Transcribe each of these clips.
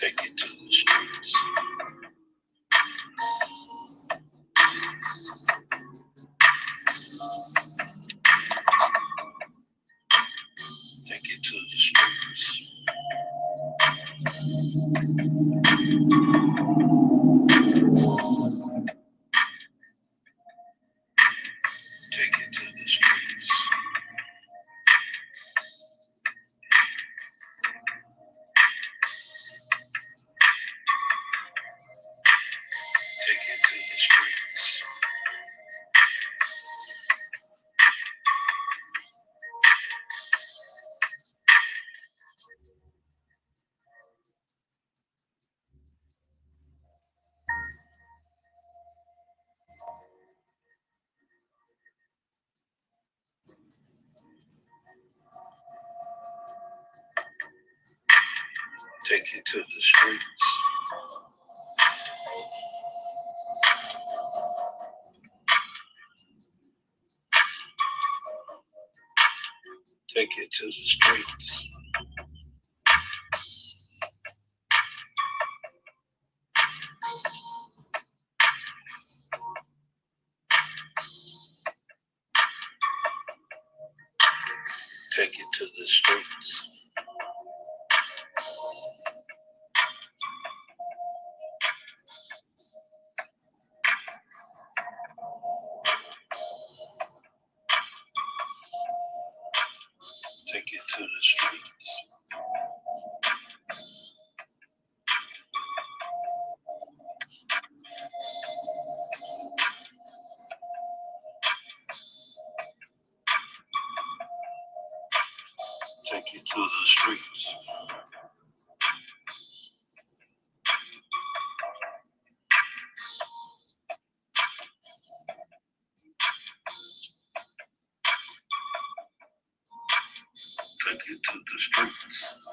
Take it to the streets. Take it to the streets. Take it to the streets. Take it to the streets. Take it to the streets. Take it to the streets. Take it to the streets. Take it to the streets. Take it to the streets. Take it to the streets.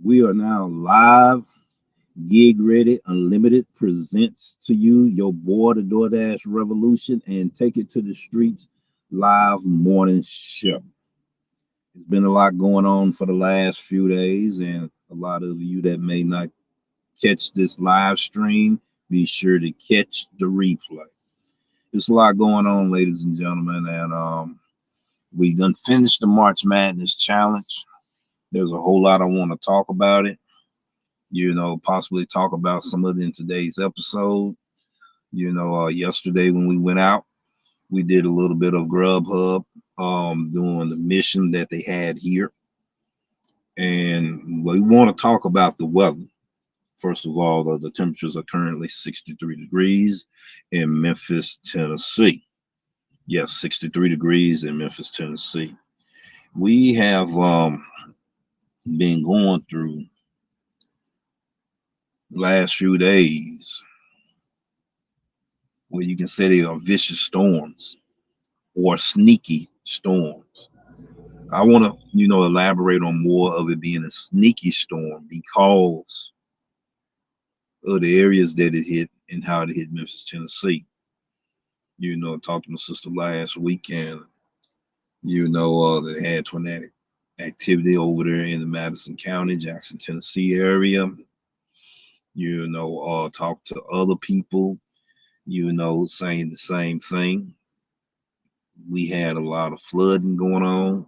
We are now live. Gig Ready Unlimited presents to you your boy, the DoorDash Revolution, and Take It to the Streets live morning show. There's been a lot going on for the last few days, and a lot of you that may not catch this live stream, be sure to catch the replay. There's a lot going on, ladies and gentlemen, and we done finished the March Madness Challenge. There's a whole lot I want to talk about it. Possibly talk about some of it in today's episode. Yesterday when we went out, we did a little bit of Grubhub, doing the mission that they had here. And we want to talk about the weather. First of all, the temperatures are currently 63 degrees in Memphis, Tennessee. Yes, 63 degrees in Memphis, Tennessee. We have been going through last few days where you can say they are vicious storms or sneaky storms. I want to, elaborate on more of it being a sneaky storm because of the areas that it hit and how it hit Memphis, Tennessee. I talked to my sister last weekend. They had tornadic activity over there in the Madison County, Jackson, Tennessee area. Talk to other people, saying the same thing. We had a lot of flooding going on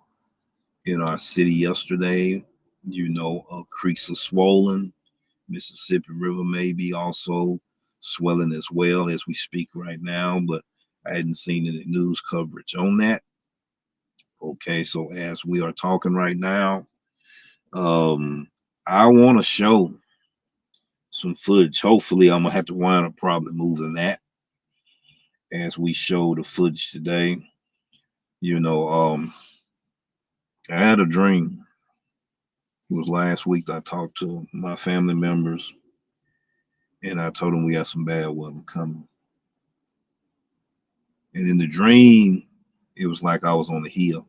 in our city yesterday. Creeks are swollen. Mississippi River may be also swelling as well as we speak right now, but I hadn't seen any news coverage on that. Okay, so as we are talking right now, I want to show some footage. Hopefully, I'm gonna have to wind up probably moving that as we show the footage today. I had a dream. It was last week that I talked to my family members, And I told him we got some bad weather coming. And in the dream, it was like I was on a hill,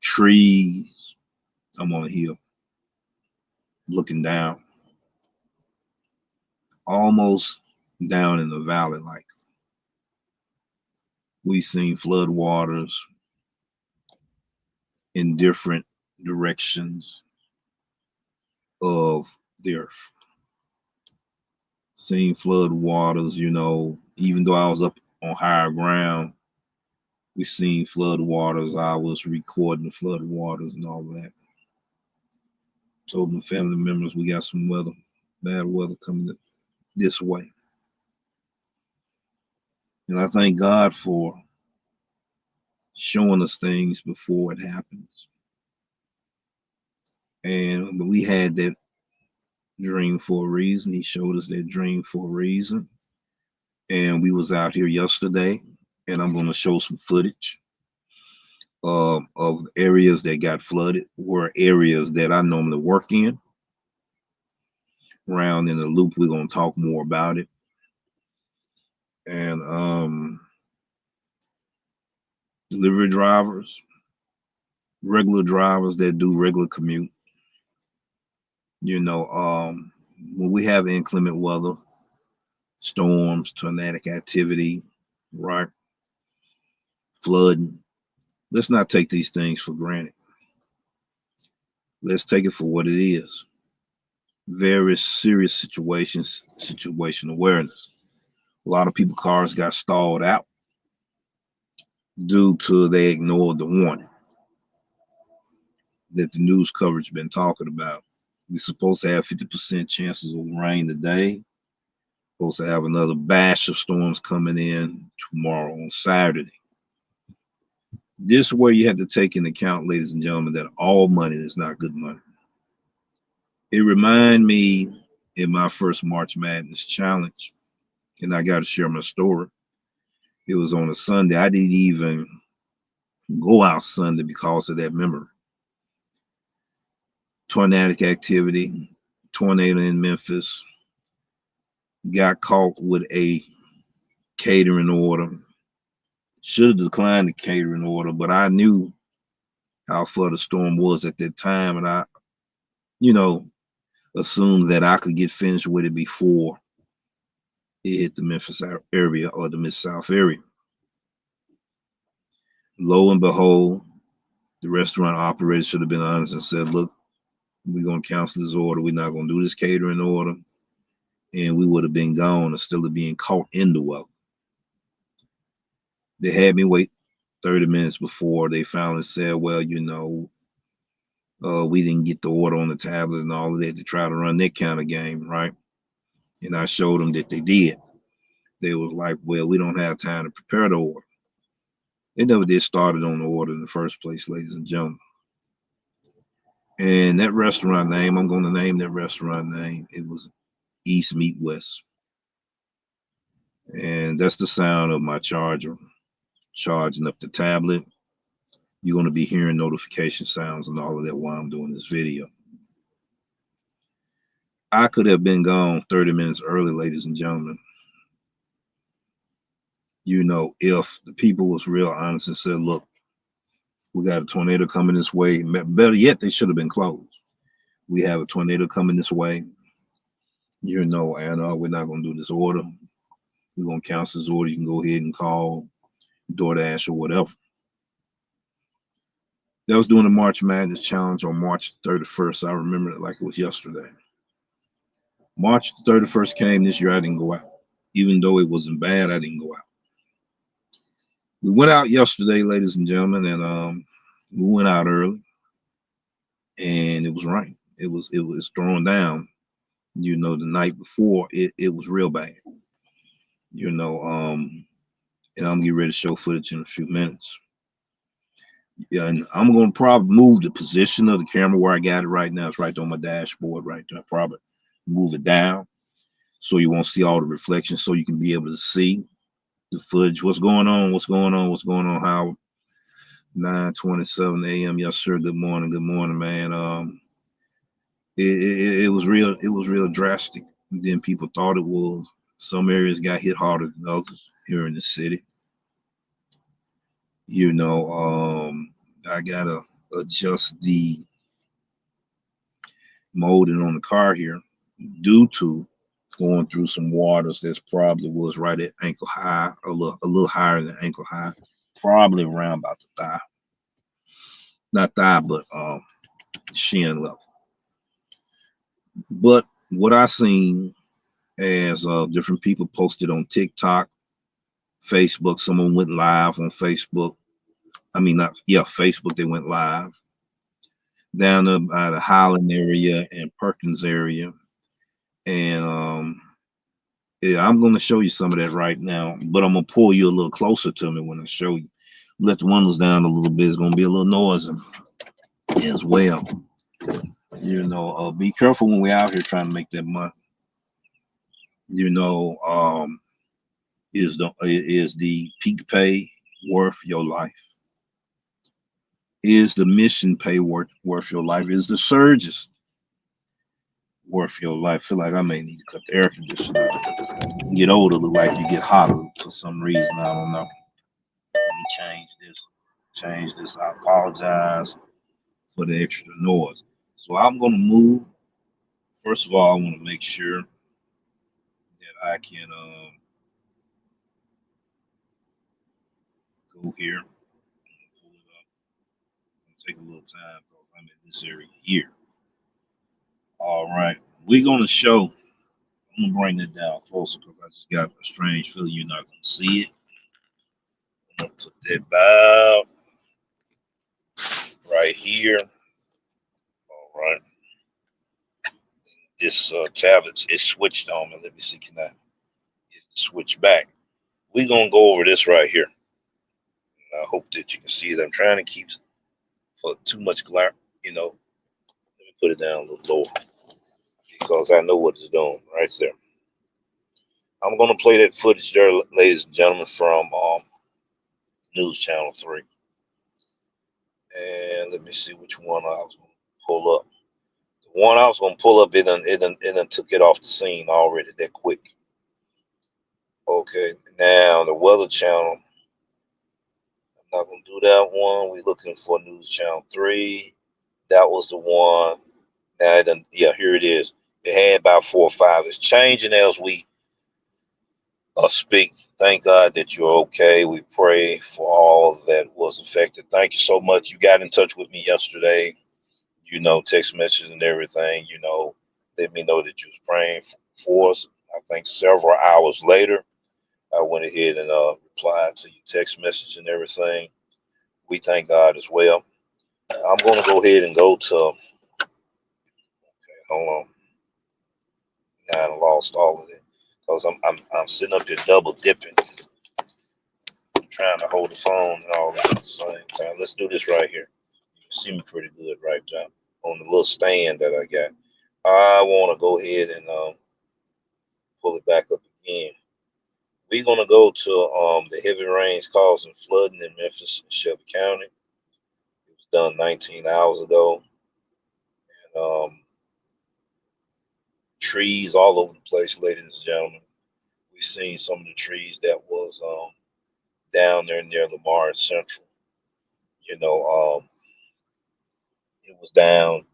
trees. I'm on a hill, looking down, almost down in the valley. Like we seen flood waters in different directions of the earth. Seen flood waters, even though I was up on higher ground, we seen flood waters. I was recording the flood waters and all that. Told my family members we got some weather, bad weather coming this way. And I thank God for showing us things before it happens. And we had that dream for a reason. He showed us that dream for a reason. And we was out here yesterday, and I'm going to show some footage of areas that got flooded, were areas that I normally work in. Around in the loop, we're going to talk more about it. And delivery drivers, regular drivers that do regular commute, when we have inclement weather, storms, tornadic activity, right, flooding, let's not take these things for granted. Let's take it for what it is. Very serious situations, situation awareness. A lot of people cars got stalled out due to they ignored the warning that the news coverage been talking about. We're supposed to have 50% chances of rain today. Supposed to have another batch of storms coming in tomorrow on Saturday. This is where you have to take into account, ladies and gentlemen, that all money is not good money. It reminded me in my first March Madness challenge, and I got to share my story. It was on a Sunday. I didn't even go out Sunday because of that memory. Tornadic activity, tornado in Memphis, got caught with a catering order. Should have declined the catering order, but I knew how far the storm was at that time, and I, you know, assumed that I could get finished with it before it hit the Memphis area or the Mid-South area. Lo and behold, the restaurant operator should have been honest and said, look, we're going to cancel this order. We're not going to do this catering order. And we would have been gone instead of being caught in the weather. They had me wait 30 minutes before they finally said, well, we didn't get the order on the tablet and all of that to try to run that kind of game, right? And I showed them that they did. They was like, well, we don't have time to prepare the order. They never did start it on the order in the first place, ladies and gentlemen. And that restaurant name, I'm going to name that restaurant name. It was East Meet West. And that's the sound of my charger charging up the tablet. You're going to be hearing notification sounds and all of that while I'm doing this video. I could have been gone 30 minutes early, ladies and gentlemen. If the people was real honest and said, look, we got a tornado coming this way. Better yet, they should have been closed. We have a tornado coming this way, and we're not going to do this order. We're going to cancel this order. You can go ahead and call DoorDash or whatever. That was doing the March Madness Challenge on March 31st. I remember it like it was yesterday. March 31st came this year. I didn't go out. Even though it wasn't bad, I didn't go out. We went out yesterday, ladies and gentlemen, and we went out early, and it was rain. It was throwing down. The night before it was real bad. And I'm gonna get ready to show footage in a few minutes. Yeah, and I'm gonna probably move the position of the camera where I got it right now. It's right on my dashboard right there. I'll probably move it down so you won't see all the reflections, so you can be able to see the footage. What's going on, Howard? 9:27 a.m. Yes, sir. Good morning, man. It was real. It was real drastic than people thought it was. Some areas got hit harder than others here in the city. You know, I gotta adjust the molding on the car here due to going through some waters that's probably was right at ankle high, a little higher than ankle high, probably around about the thigh, not thigh, but shin level. But what I seen as different people posted on TikTok, Facebook, someone went live on Facebook. I mean, not yeah, Facebook. They went live down by the Highland area and Perkins area, and yeah, I'm gonna show you some of that right now, but I'm gonna pull you a little closer to me when I show you. Let the windows down a little bit. It's gonna be a little noisy as well. You know, be careful when we're out here trying to make that money. You know, is the peak pay worth your life? Is the mission pay worth your life? Is the surges worth your life? Feel like I may need to cut the air conditioner. Get older, look like you get hotter for some reason. I don't know. Let me change this. Change this. I apologize for the extra noise. So I'm gonna move. First of all, I want to make sure that I can go here and pull it up. It'll take a little time because I'm in this area here. All right, we're gonna show. I'm gonna bring it down closer because I just got a strange feeling you're not gonna see it. I'm gonna put that about right here. All right, this tablet is switched on me. Let me see, can I get it switch back? We're gonna go over this right here. And I hope that you can see it. I'm trying to keep for too much glare. You know, let me put it down a little lower because I know what it's doing right there. I'm gonna play that footage there, ladies and gentlemen, from News Channel 3. And let me see which one I was gonna pull up. The one I was gonna pull up, it done took it off the scene already that quick. Okay, now the Weather Channel. I'm not gonna do that one. We're looking for News Channel 3. That was the one. Now it done, yeah, here it is. It had about 4 or 5. It's changing as we speak. Thank God that you're okay. We pray for all that was affected. Thank you so much. You got in touch with me yesterday. You know, text messages and everything. You know, let me know that you was praying for us. I think several hours later, I went ahead and replied to your text message and everything. We thank God as well. I'm going to go ahead and go to. Okay, hold on. Now I lost all of it because I'm sitting up here double dipping, trying to hold the phone and all that at the same time. Let's do this right here. You can see me pretty good right now on the little stand that I got. I want to go ahead and pull it back up again. We're gonna go to the heavy rains causing flooding in Memphis and Shelby County. It was done 19 hours ago, and trees all over the place, ladies and gentlemen. We've seen some of the trees that was down there near Lamar Central. You know, it was down.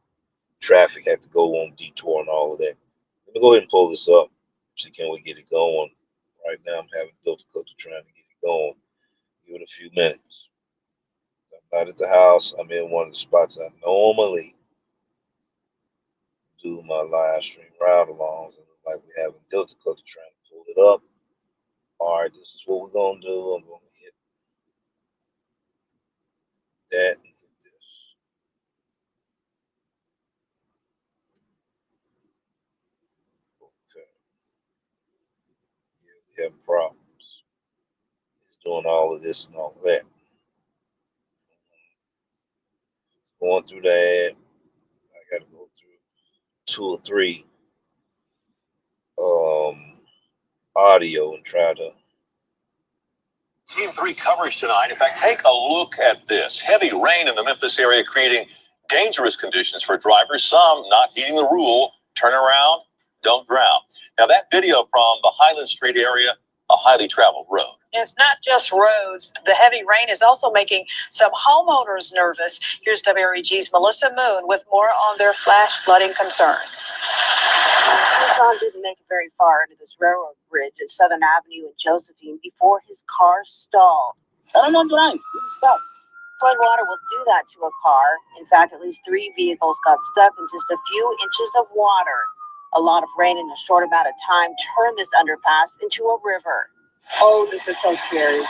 Traffic had to go on detour and all of that. Let me go ahead and pull this up. See, can we get it going? Right now, I'm having difficulty trying to get it going. Give it a few minutes. I'm not at the house. I'm in one of the spots I normally do my live stream ride alongs. It looks like we're having difficulty trying to pull it up. All right, this is what we're gonna do. I'm gonna hit that and hit this. Okay. Yeah, we have problems. It's doing all of this and all of that. Going through that. I gotta go through 2 or 3 um audio and try to. Team 3 coverage tonight. In fact, take a look at this. Heavy rain in the Memphis area creating Dangerous conditions for drivers, some not heeding the rule, turn around, don't drown. Now that video from the Highland Street area, a highly traveled road. It's not just roads. The heavy rain is also making some homeowners nervous. Here's WREG's Melissa Moon with more on their flash flooding concerns. Son didn't make it very far into this railroad bridge at Southern Avenue in Josephine before his car stalled. I don't know, Brian. Stop. Flood water will do that to a car. In fact, at least 3 vehicles got stuck in just a few inches of water. A lot of rain in a short amount of time turned this underpass into a river. Oh, this is so scary.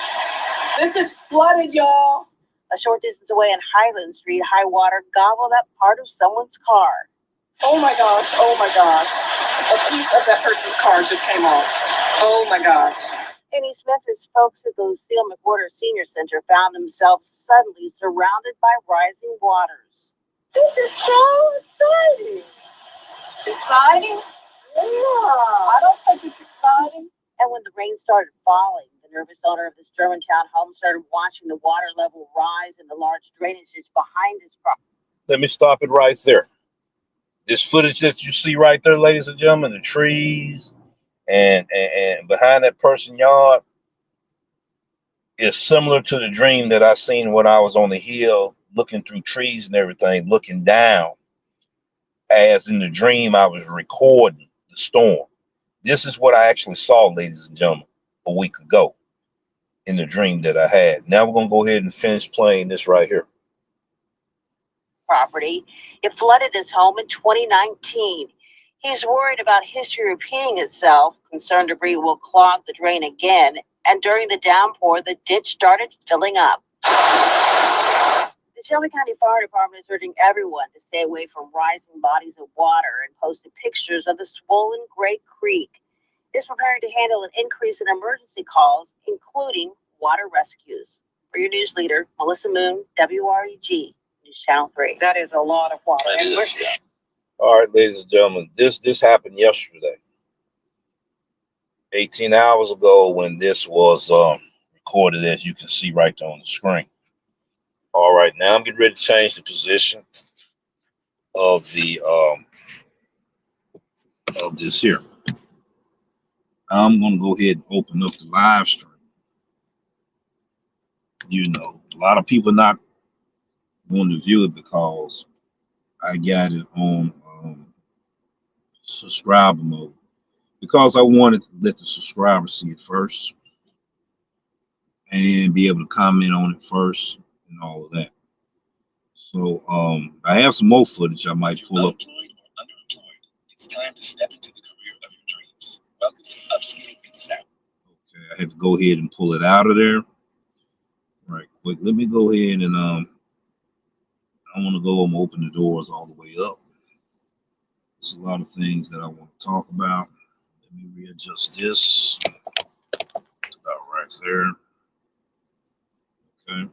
This is flooded, y'all. A short distance away on Highland Street, high water gobbled up part of someone's car. Oh my gosh, oh my gosh. A piece of that person's car just came off. Oh my gosh. In East Memphis, folks at the Lucille McWhorter Senior Center found themselves suddenly surrounded by rising waters. This is so exciting. Exciting? Yeah, I don't think it's exciting. And when the rain started falling, the nervous owner of this Germantown home started watching the water level rise in the large drainages behind his property. Let me stop it right there. This footage that you see right there, ladies and gentlemen, the trees and behind that person's yard is similar to the dream that I seen when I was on the hill looking through trees and everything, looking down. As in the dream, I was recording the storm. This is what I actually saw, ladies and gentlemen, a week ago in the dream that I had. Now we're going to go ahead and finish playing this right here. Property. It flooded his home in 2019. He's worried about history repeating itself, concerned debris will clog the drain again, and during the downpour, the ditch started filling up. The Shelby County Fire Department is urging everyone to stay away from rising bodies of water and posted pictures of the swollen Great Creek. It's preparing to handle an increase in emergency calls, including water rescues. For your news leader, Melissa Moon, WREG. Channel 3. That is a lot of water. All right, ladies and gentlemen, this happened yesterday, 18 hours ago, when this was recorded, as you can see right there on the screen. All right, now I'm getting ready to change the position of the of this here. I'm going to go ahead and open up the live stream. You know, a lot of people not going to view it because I got it on subscriber mode, because I wanted to let the subscribers see it first and be able to comment on it first and all of that. So I have some more footage I might pull up. It's time to step into the career of your dreams. Welcome to Upskilling in Sound. Okay, I had to go ahead and pull it out of there. Right quick. Let me go ahead and I want to go and open the doors all the way up. There's a lot of things that I want to talk about. Let me readjust this. About right there. Okay.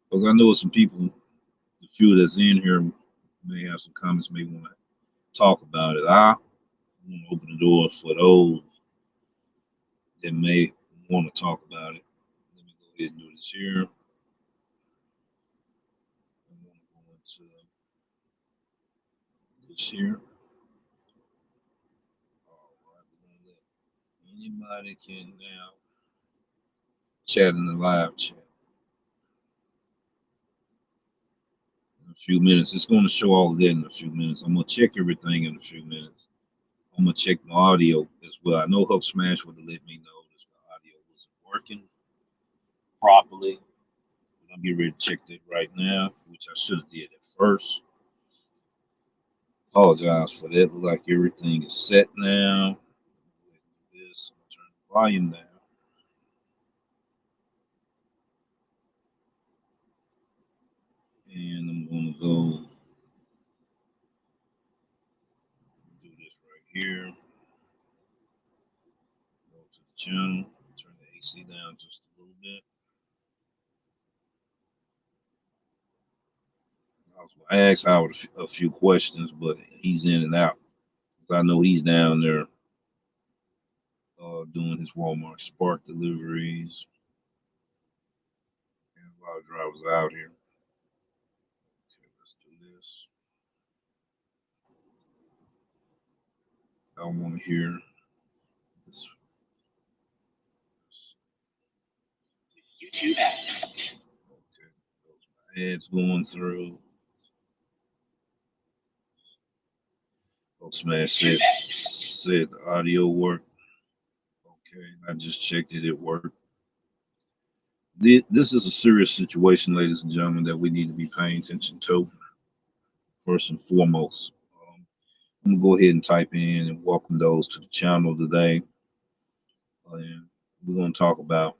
Because I know some people, the few that's in here, may have some comments, may want to talk about it. I want to open the doors for those that may want to talk about it. Let me go ahead and do this here. I want to go into this here. All right, we're going to let anybody can now chat in the live chat. In a few minutes, it's going to show all that in a few minutes. I'm going to check everything in a few minutes. I'm going to check my audio as well. I know Hub Smash would have let me know that the audio wasn't working properly. I'm getting ready to check that right now, which I should have did at first. Apologize for that. Look like everything is set now. This, I'm gonna turn the volume down. And I'm gonna go do this right here. Go to the channel, turn the AC down just a little bit. I asked Howard a few questions, but he's in and out. I know he's down there doing his Walmart Spark deliveries. And a lot of drivers out here. this. I want to hear this. YouTube ads. Okay. Ads going through. Oh, smash said the audio worked. Okay, I just checked it. It worked. This is a serious situation, ladies and gentlemen, that we need to be paying attention to. First and foremost, I'm gonna go ahead and type in and welcome those to the channel today. And we're gonna talk about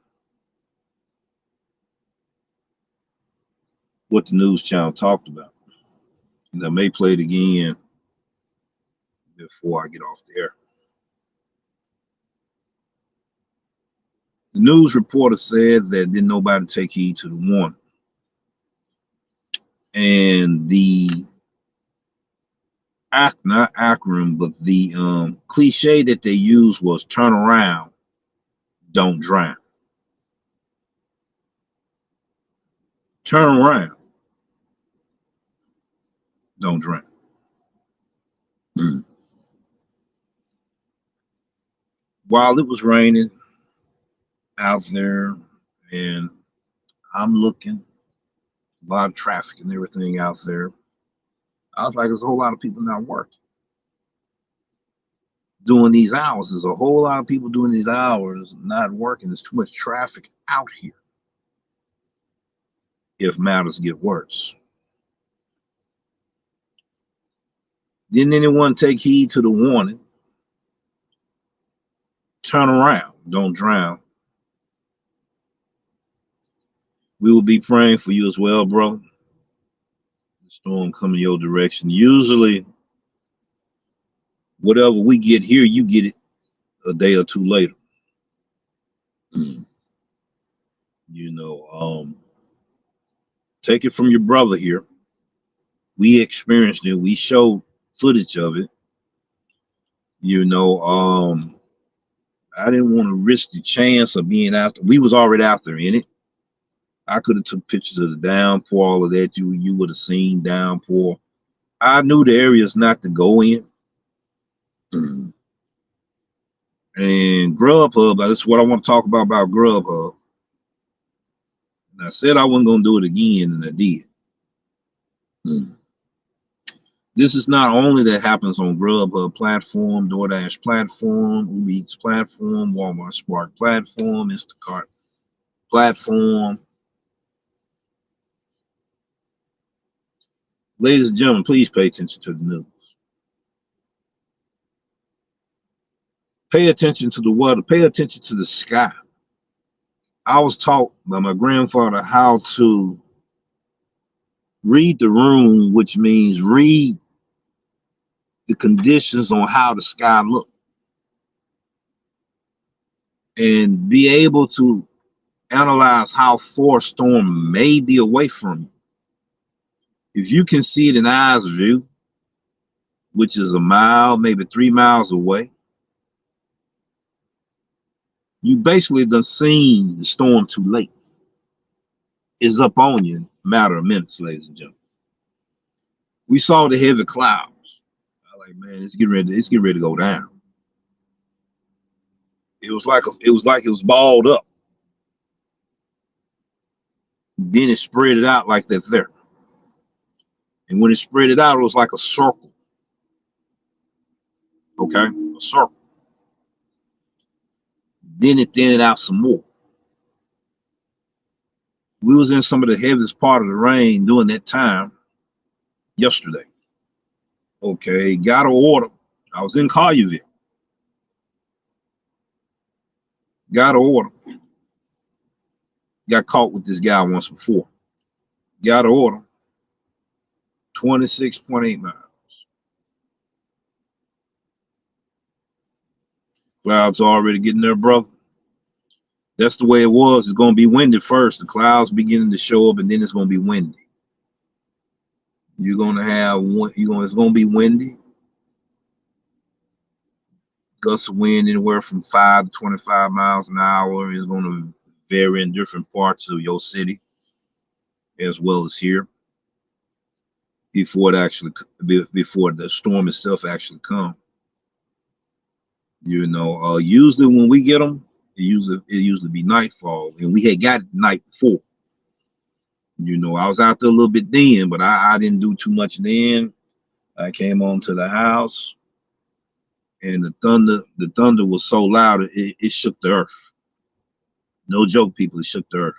what the news channel talked about. And I may play it again before I get off the air. The news reporter said that didn't nobody take heed to the warning. And the not acronym, but the cliche that they used was turn around, don't drown. Turn around, don't drown. While it was raining out there and I'm looking, a lot of traffic and everything out there, I was like, there's a whole lot of people not working. Doing these hours, there's a whole lot of people doing these hours not working. There's too much traffic out here if matters get worse. Didn't anyone take heed to the warning? Turn around, don't drown. We will be praying for you as well, bro. The storm coming your direction. Usually, whatever we get here, you get it a day or two later. You know, take it from your brother here. We experienced it. We showed footage of it. You know, I didn't want to risk the chance of being out there. We was already out there in it. I could have took pictures of the downpour, all of that. You would have seen downpour. I knew the areas not to go in. And Grubhub, that's what I want to talk about Grubhub. And I said I wasn't going to do it again, and I did. This is not only that happens on Grubhub platform, DoorDash platform, Uber Eats platform, Walmart Spark platform, Instacart platform. Ladies and gentlemen, please pay attention to the news. Pay attention to the weather. Pay attention to the sky. I was taught by my grandfather how to read the room, which means read the conditions on how the sky look and be able to analyze how far a storm may be away from you. If you can see it in eyes view, which is a mile, maybe 3 miles away, you basically done seen the storm too late. It's up on you in a matter of minutes, ladies and gentlemen. We saw the heavy clouds. I like, man, it's getting ready to go down. It was like it was balled up. Then it spread it out like that there. And when it spread it out, it was like a circle. Okay, a circle. Then it thinned out some more. We was in some of the heaviest part of the rain during that time yesterday. Okay, got an order. I was in Collierville. Got an order. Got caught with this guy once before. Got an order. 26.8 miles. Clouds already getting there, brother. That's the way it was. It's going to be windy first. The clouds beginning to show up, and then it's going to be windy. You're going to have it's going to be windy. Gusts of wind anywhere from 5 to 25 miles an hour. Is going to vary in different parts of your city as well as here. before it actually before the storm itself actually come. You know, usually when we get them, it usually be nightfall, and we had got it night before. You know, I was out there a little bit then, but I didn't do too much then. I came on to the house, and the thunder was so loud it shook the earth. No joke, people, it shook the earth.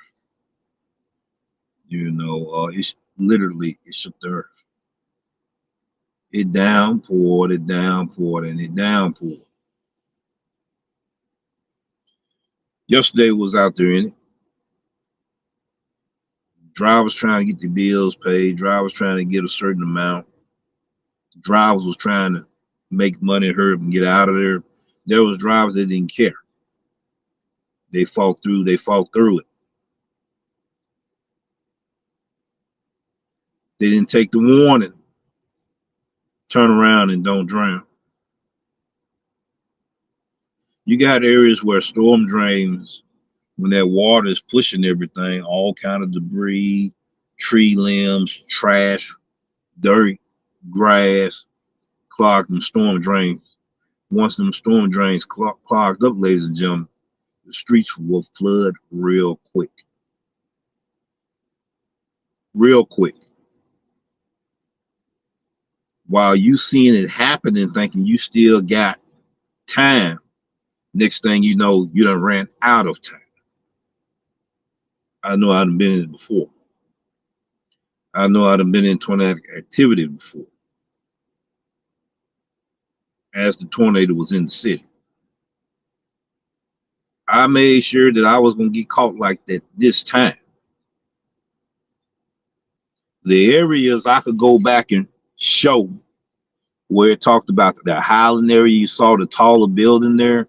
You know, it shook the earth. It downpoured, and it downpoured. Yesterday was out there in it. Drivers trying to get the bills paid. Drivers trying to get a certain amount. Drivers was trying to make money, hurry up and get out of there. There was drivers that didn't care. They fought through it. They didn't take the warning. Turn around and don't drown. You got areas where storm drains, when that water is pushing everything, all kind of debris, tree limbs, trash, dirt, grass, clogged them storm drains. Once them storm drains clogged up, ladies and gentlemen, the streets will flood real quick. Real quick. While you seeing it happen and thinking you still got time, next thing you know, you done ran out of time. I know I've been in it before. I know I've been in tornadic activity before. As the tornado was in the city, I made sure that I was going to get caught like that this time. The areas I could go back and show where it talked about the Highland area, you saw the taller building there.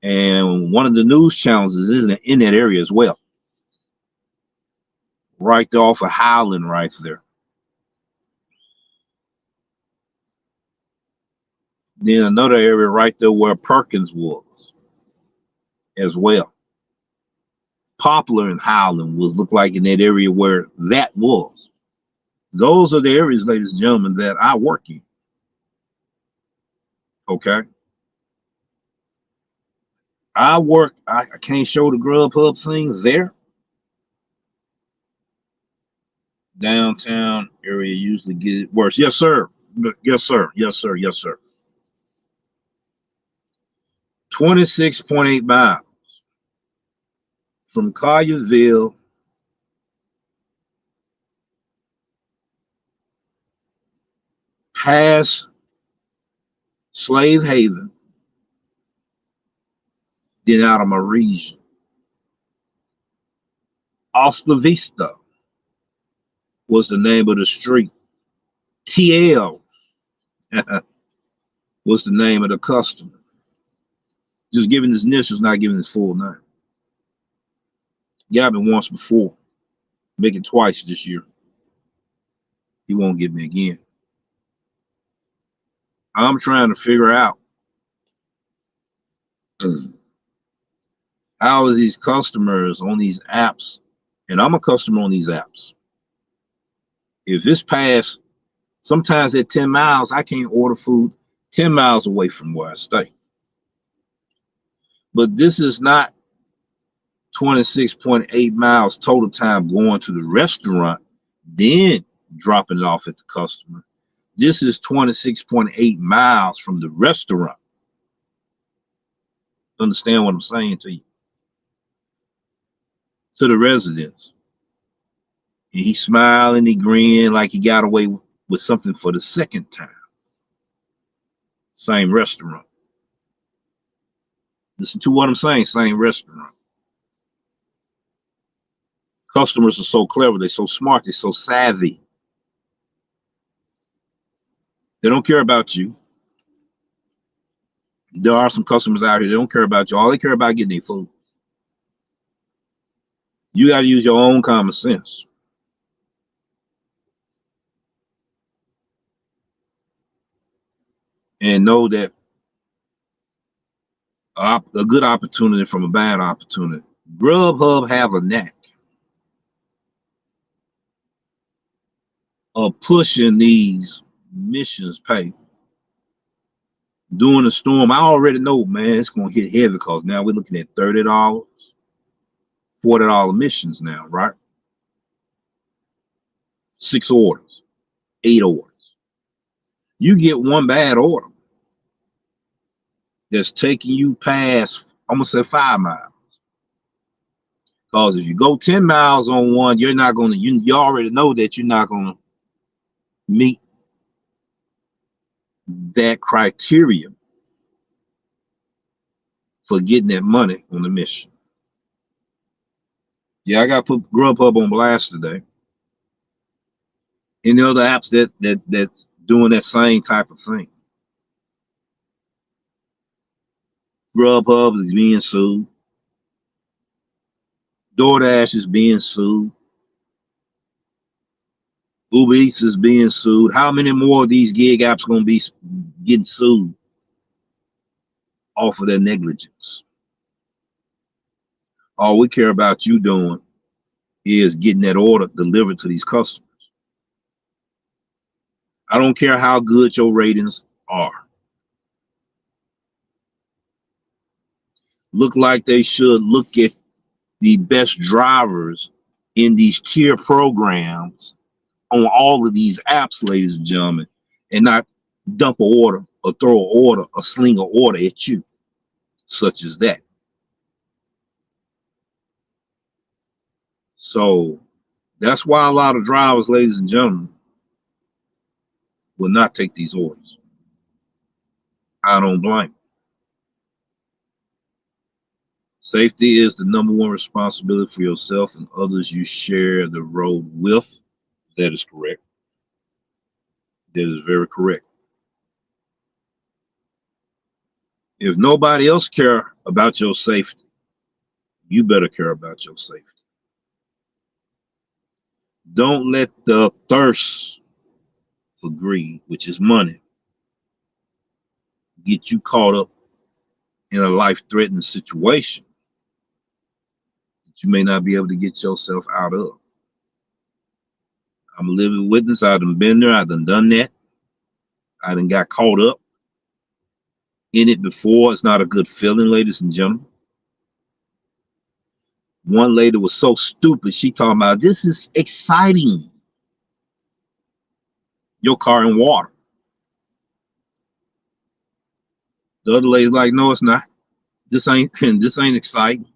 And one of the news channels is in that area as well. Right there off of Highland right there. Then another area right there where Perkins was as well. Poplar and Highland was look like in that area where that was. Those are the areas, ladies and gentlemen, that I work in. Okay. I can't show the Grubhub things there. Downtown area usually get worse. Yes, sir. Yes, sir. Yes, sir. Yes, sir. 26.8 miles from Collierville past Slave Haven, then out of my region. Osla Vista was the name of the street. TL was the name of the customer. Just giving his initials, not giving his full name. Got me once before. Make it twice this year. He won't get me again. I'm trying to figure out how is these customers on these apps, and I'm a customer on these apps. If it's past, sometimes at 10 miles, I can't order food 10 miles away from where I stay. But this is not 26.8 miles total time going to the restaurant, then dropping it off at the customer. This is 26.8 miles from the restaurant. Understand what I'm saying to you? To the residents. And he smiled and he grinned like he got away with something for the second time. Same restaurant. Listen to what I'm saying, same restaurant. Customers are so clever, they're so smart, they're so savvy. They don't care about you. There are some customers out here, they don't care about you. All they care about getting their food. You got to use your own common sense. And know that a good opportunity from a bad opportunity. Grubhub have a knack of pushing these missions pay during the storm. I already know, man, it's gonna hit heavy because now we're looking at $30, $40 missions now, right? 6 orders, 8 orders. You get one bad order that's taking you past, I'm gonna say 5 miles. Because if you go 10 miles on one, you're not gonna, you already know that you're not gonna meet that criteria for getting that money on the mission. Yeah, I got to put Grubhub on blast today. Any other apps that's doing that same type of thing. Grubhub is being sued. DoorDash is being sued. Uber Eats is being sued. How many more of these gig apps going to be getting sued off of their negligence? All we care about you doing is getting that order delivered to these customers. I don't care how good your ratings are. Look like they should look at the best drivers in these tier programs on all of these apps, ladies and gentlemen, and not dump an order or throw an order or sling an order at you, such as that. So that's why a lot of drivers, ladies and gentlemen, will not take these orders. I don't blame them. Safety is the #1 responsibility for yourself and others you share the road with. That is correct. That is very correct. If nobody else care about your safety, you better care about your safety. Don't let the thirst for greed, which is money, get you caught up in a life-threatening situation that you may not be able to get yourself out of. I'm a living witness. I done been there. I done that. I done got caught up in it before. It's not a good feeling, ladies and gentlemen. One lady was so stupid. She talking about, this is exciting. Your car in water. The other lady's like, no, it's not. This ain't exciting.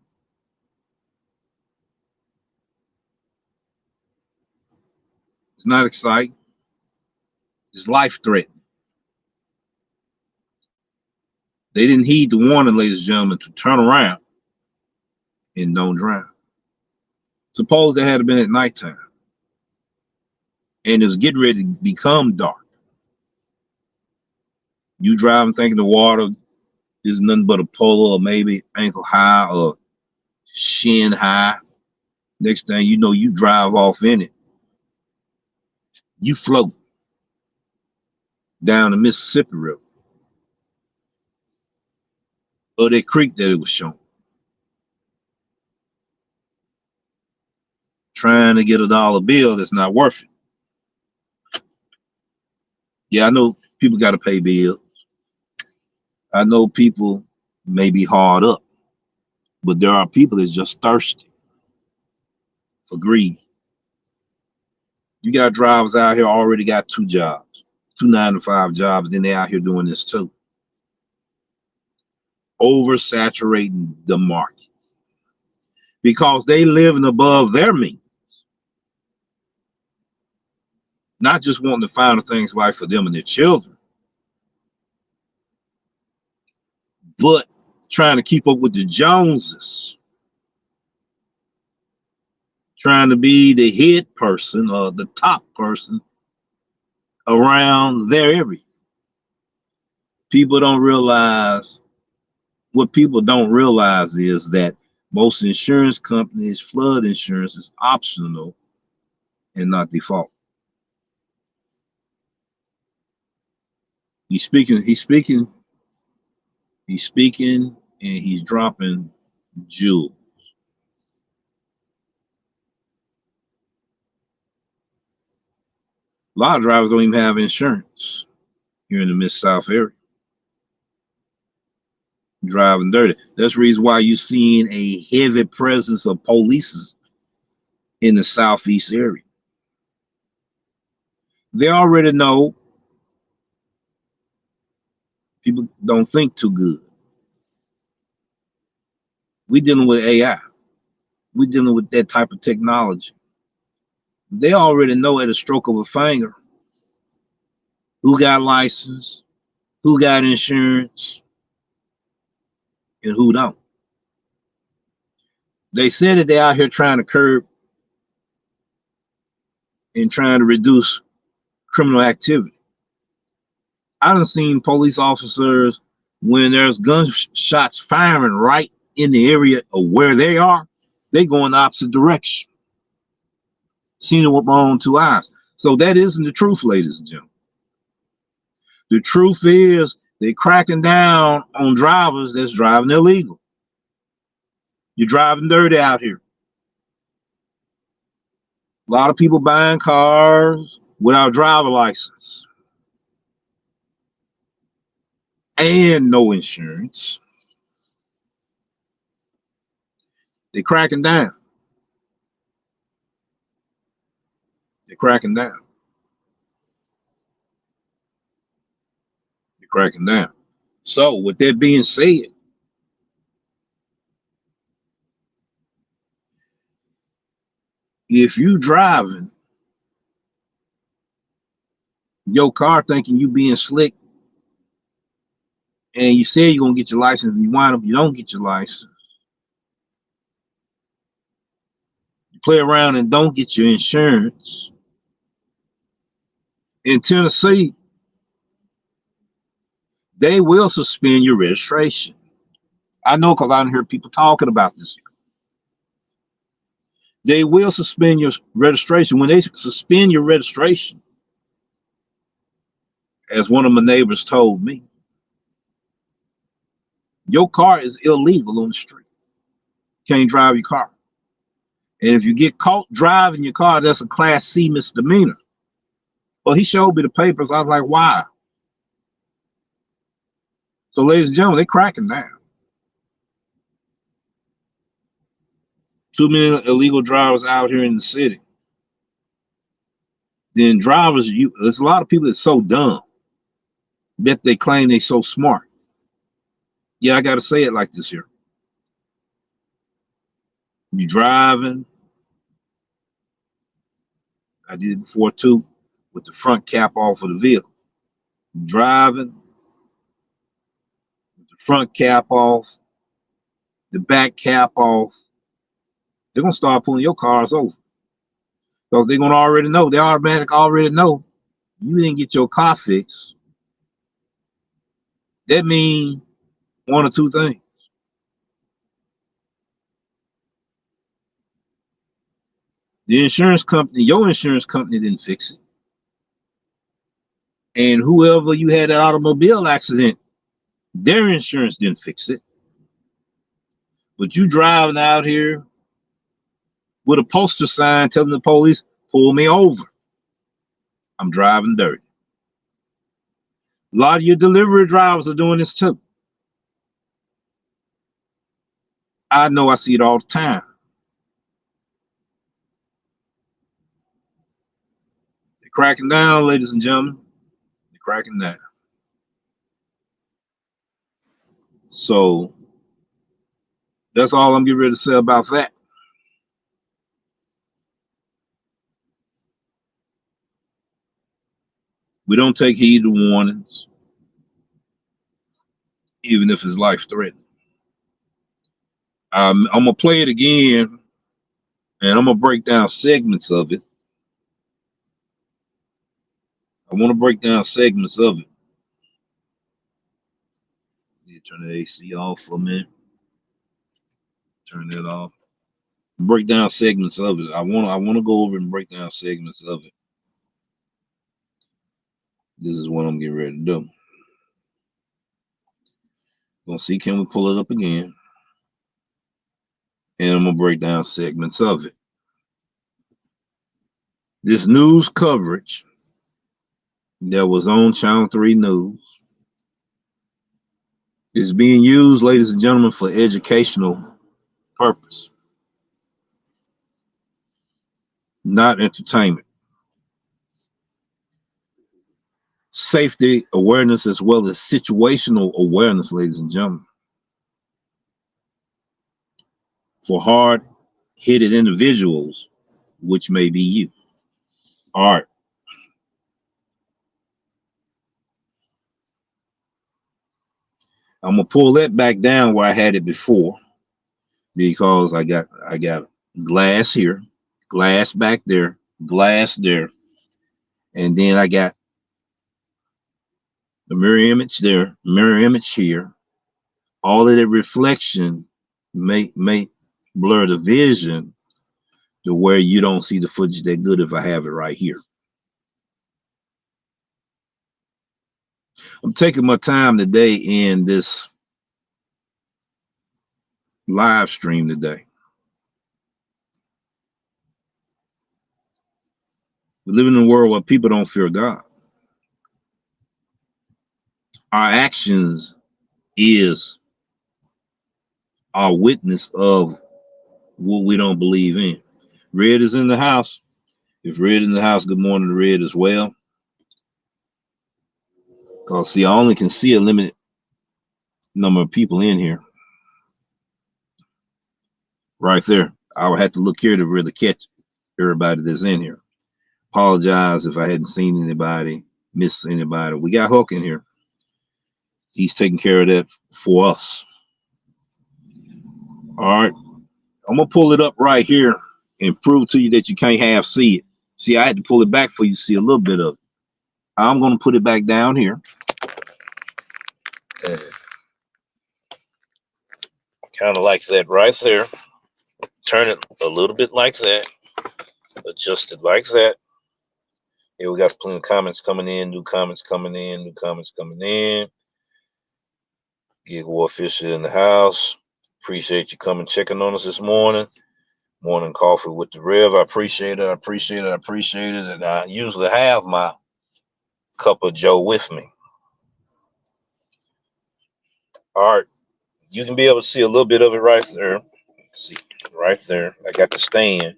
It's not exciting. It's life-threatening. They didn't heed the warning, ladies and gentlemen, to turn around and don't drown. Suppose they had been at nighttime and it was getting ready to become dark. You driving thinking the water is nothing but a polo or maybe ankle high or shin high. Next thing you know, you drive off in it. You float down the Mississippi River or that creek that it was showing. Trying to get a dollar bill that's not worth it. Yeah, I know people got to pay bills. I know people may be hard up, but there are people that's just thirsty for greed. You got drivers out here already got 2 jobs, 2 9-to-5 jobs, then they out here doing this too. Oversaturating the market because they living above their means. Not just wanting to find things like for them and their children, but trying to keep up with the Joneses, trying to be the head person or the top person around their area. People don't realize, what people don't realize is that most insurance companies, flood insurance is optional and not default. He's speaking, and he's dropping jewels. A lot of drivers don't even have insurance here in the Mid-South area. Driving dirty. That's the reason why you're seeing a heavy presence of police in the Southeast area. They already know people don't think too good. We're dealing with AI. We're dealing with that type of technology. They already know at a stroke of a finger who got license, who got insurance, and who don't. They said that they're out here trying to curb and trying to reduce criminal activity. I done seen police officers when there's gunshots firing right in the area of where they are, they go in the opposite direction. Seen it with my own two eyes. So that isn't the truth, ladies and gentlemen. The truth is they're cracking down on drivers that's driving illegal. You're driving dirty out here. A lot of people buying cars without driver license and no insurance. They're cracking down. They're cracking down. They're cracking down. So with that being said, if you driving your car thinking you being slick and you say you're gonna get your license, and you wind up you don't get your license, you play around and don't get your insurance. In Tennessee, they will suspend your registration. I know because I hear people talking about this. They will suspend your registration. When they suspend your registration, as one of my neighbors told me, your car is illegal on the street. Can't drive your car. And if you get caught driving your car, that's a Class C misdemeanor. Well, he showed me the papers. I was like, why? So, ladies and gentlemen, they're cracking down. Too many illegal drivers out here in the city. Then drivers, there's a lot of people that's so dumb that they claim they're so smart. Yeah, I got to say it like this here. You driving. I did it before too, with the front cap off of the vehicle. Driving with the front cap off, the back cap off. They're gonna start pulling your cars over because they're gonna already know. They automatically already know you didn't get your car fixed. That means one or two things. The insurance company, your insurance company didn't fix it. And whoever you had an automobile accident, their insurance didn't fix it. But you driving out here with a poster sign telling the police, pull me over. I'm driving dirty. A lot of your delivery drivers are doing this too. I know, I see it all the time. They're cracking down, ladies and gentlemen. They're cracking down. So that's all I'm getting ready to say about that. We don't take heed to warnings, even if it's life-threatening. I'm gonna play it again, and I'm gonna break down segments of it. I want to break down segments of it. Turn the AC off for a minute. Turn that off. Break down segments of it. I want to go over and break down segments of it. This is what I'm getting ready to do. Gonna see, can we pull it up again? And I'm gonna break down segments of it. This news coverage that was on Channel 3 News. It's being used, ladies and gentlemen, for educational purpose, not entertainment. Safety awareness as well as situational awareness, ladies and gentlemen, for hard-headed individuals, which may be you. All right. I'm gonna pull that back down where I had it before because I got glass here, glass back there, glass there, and then I got the mirror image there, mirror image here. All of that reflection may blur the vision to where you don't see the footage that good if I have it right here. I'm taking my time today in this live stream today. We live in a world where people don't fear God. Our actions is our witness of what we don't believe in. Red is in the house. If Red in the house, good morning to Red as well. Because see, I only can see a limited number of people in here. Right there. I would have to look here to really catch everybody that's in here. Apologize if I hadn't seen anybody, missed anybody. We got Hook in here. He's taking care of that for us. All right. I'm going to pull it up right here and prove to you that you can't half see it. See, I had to pull it back for you to see a little bit of it. I'm going to put it back down here. Kind of like that right there. Turn it a little bit like that. Adjust it like that. Here we got plenty of comments coming in, new comments coming in, new comments coming in. Gig War Fisher in the house. Appreciate you coming checking on us this morning. Morning coffee with the Rev. I appreciate it. I appreciate it. I appreciate it. And I usually have my cup of Joe with me. All right. You can be able to see a little bit of it right there. See, right there. I got the stand.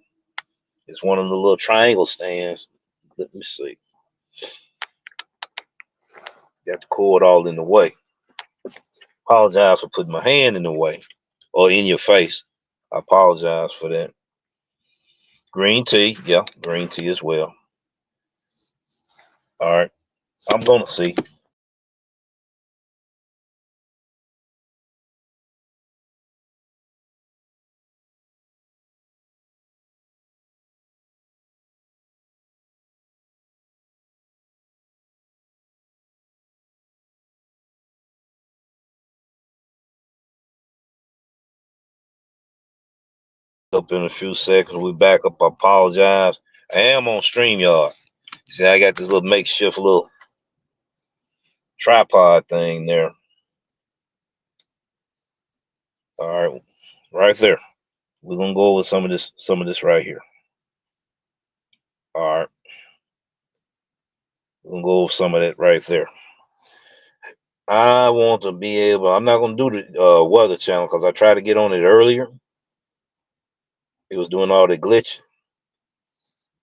It's one of the little triangle stands. Let me see. Got the cord all in the way. Apologize for putting my hand in the way or in your face. I apologize for that. Green tea. Yeah, green tea as well. All right. I'm going to see. Up in a few seconds. We back up. I apologize. I am on StreamYard. See, I got this little makeshift little tripod thing there. All right, right there. We're gonna go over some of this right here. All right, we're gonna go over some of that right there. I want to be able. I'm not gonna do the weather channel because I tried to get on it earlier. It was doing all the glitch.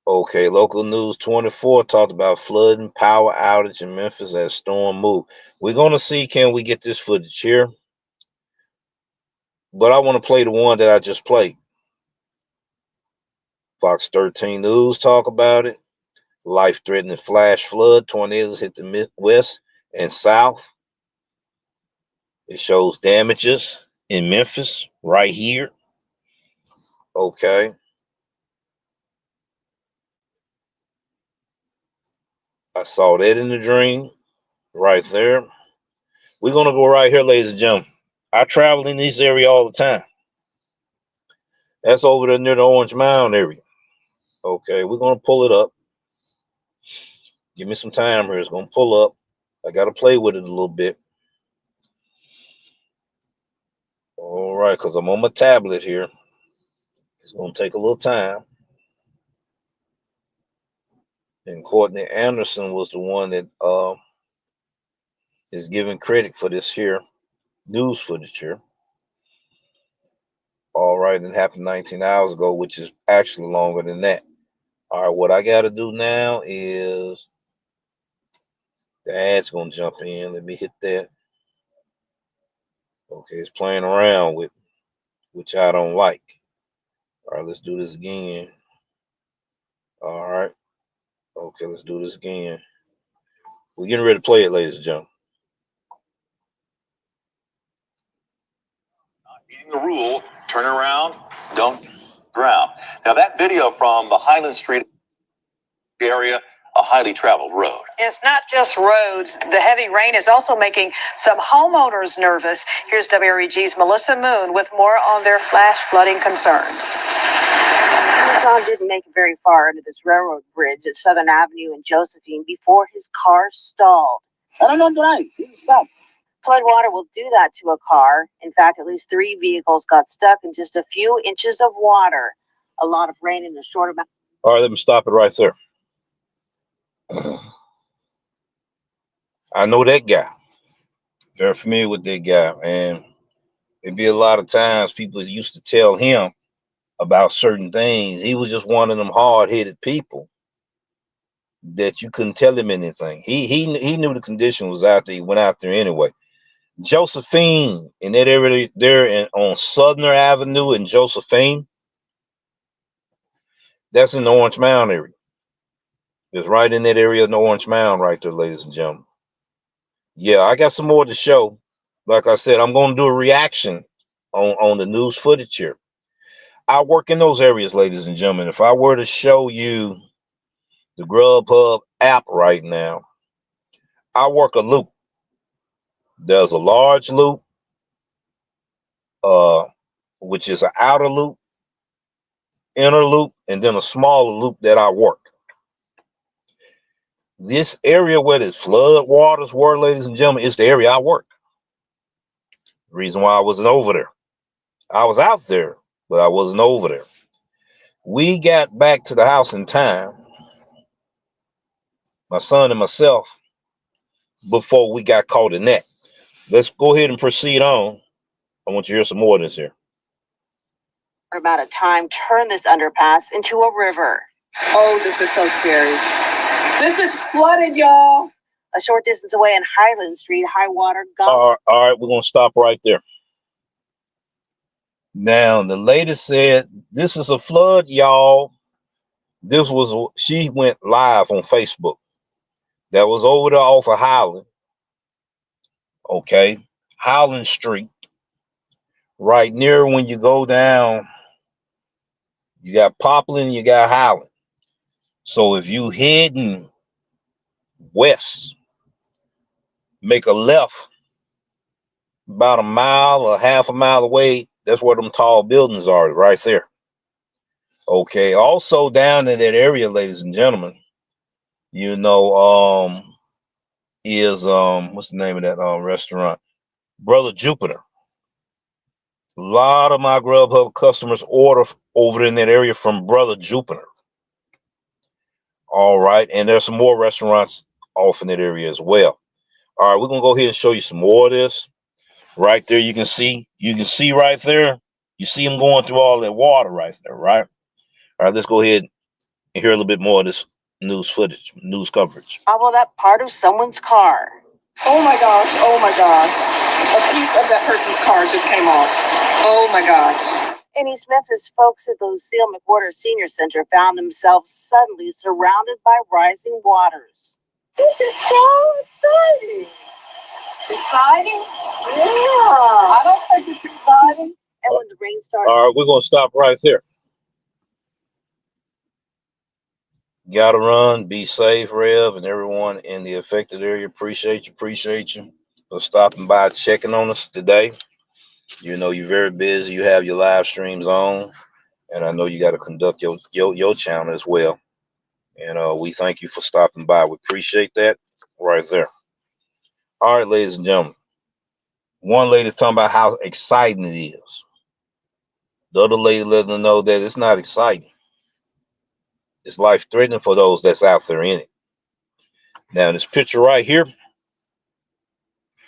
Okay, local news 24 talked about flooding, power outage in Memphis as storm moved. We're gonna see, can we get this footage here? But I want to play the one that I just played. Fox 13 News talk about it. Life-threatening flash flood. Tornadoes hit the Midwest and South. It shows damages in Memphis right here. Okay. I saw that in the dream right there. We're going to go right here, ladies and gentlemen. I travel in this area all the time. That's over there near the Orange Mound area. Okay, we're going to pull it up. Give me some time here. It's going to pull up. I got to play with it a little bit. All right, because I'm on my tablet here. It's going to take a little time. And Courtney Anderson was the one that is giving credit for this here news footage here. All right, it happened 19 hours ago, which is actually longer than that. All right, what I got to do now is the ad's going to jump in. Let me hit that. Okay, it's playing around with, which I don't like. All right, let's do this again. All right. Okay, let's do this again. We're getting ready to play it, ladies and gentlemen. Not meeting the rule, turn around, don't drown. Now, that video from the Highland Street area, a highly traveled road. It's not just roads. The heavy rain is also making some homeowners nervous. Here's WREG's Melissa Moon with more on their flash flooding concerns. Amazon didn't make it very far into this railroad bridge at Southern Avenue in Josephine before his car stalled. I don't know tonight. He stopped. Floodwater will do that to a car. In fact, at least 3 vehicles got stuck in just a few inches of water. A lot of rain in a short amount. All right, let me stop it right there. I know that guy. Very familiar with that guy. And it'd be a lot of times people used to tell him about certain things. He was just one of them hard-headed people that you couldn't tell him anything. He knew the condition was out there. He went out there anyway. Josephine, in that area there on Southern Avenue in Josephine, that's in the Orange Mound area. It's right in that area in the Orange Mound right there, ladies and gentlemen. Yeah, I got some more to show. Like I said, I'm going to do a reaction on the news footage here. I work in those areas, ladies and gentlemen. If I were to show you the Grubhub app right now, I work a loop. There's a large loop, which is an outer loop, inner loop, and then a smaller loop that I work. This area where the flood waters were, ladies and gentlemen, is the area I work. The reason why I wasn't over there. I was out there, but I wasn't over there. We got back to the house in time, my son and myself, before we got caught in that. Let's go ahead and proceed on. I want you to hear some more of this here. Amount of time turn this underpass into a river. Oh, this is so scary. This is flooded, y'all. A short distance away in Highland Street, high water got. All right, we're going to stop right there. Now, the lady said, this is a flood, y'all. She went live on Facebook. That was over there off of Highland. Okay. Highland Street. Right near when you go down, you got Poplar, you got Highland. So if you heading west, make a left about a mile or half a mile away. That's where them tall buildings are, right there. Okay. Also down in that area, ladies and gentlemen, you know, is what's the name of that restaurant? Brother Jupiter. A lot of my Grubhub customers order over in that area from Brother Jupiter. All right, and there's some more restaurants off in that area as well. All right, we're gonna go ahead and show you some more of this. Right there, you can see right there. You see them going through all that water right there, right? All right, let's go ahead and hear a little bit more of this news footage, news coverage. Gobbled up part of someone's car. Oh my gosh, oh my gosh. A piece of that person's car just came off. Oh my gosh. In East Memphis, folks at the Lucille McWhorter Senior Center found themselves suddenly surrounded by rising waters. This is so exciting. Exciting? Yeah. I don't think it's exciting. And when the rain started. All right, we're gonna stop right there. Gotta run, be safe, Rev, and everyone in the affected area. Appreciate you for stopping by, checking on us today. You know you're very busy. You have your live streams on, and I know you got to conduct your channel as well. And we thank you for stopping by. We appreciate that right there. All right, ladies and gentlemen. One lady's talking about how exciting it is. The other lady letting her know that it's not exciting. It's life-threatening for those that's out there in it. Now, this picture right here,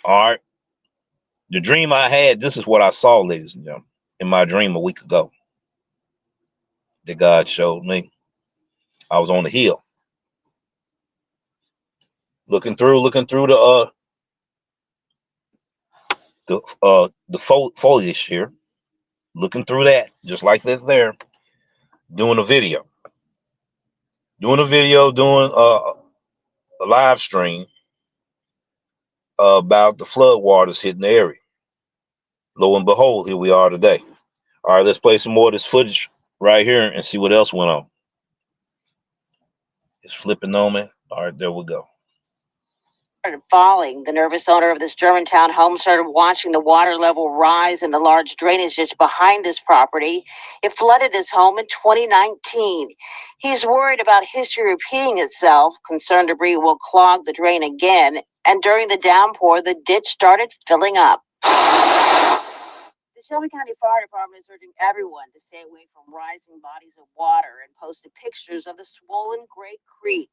all right, the dream I had, this is what I saw, ladies and gentlemen, in my dream a week ago that God showed me. I was on the hill, looking through the foliage here, looking through that, just like that there, doing a video, doing a live stream about the flood waters hitting the area. Lo and behold, here we are today. All right, let's play some more of this footage right here and see what else went on. It's flipping on me. All right, there we go. Falling. The nervous owner of this Germantown home started watching the water level rise in the large drainage ditch behind his property. It flooded his home in 2019. He's worried about history repeating itself, concerned debris will clog the drain again, and during the downpour, the ditch started filling up. The Shelby County Fire Department is urging everyone to stay away from rising bodies of water and posted pictures of the swollen Great Creek.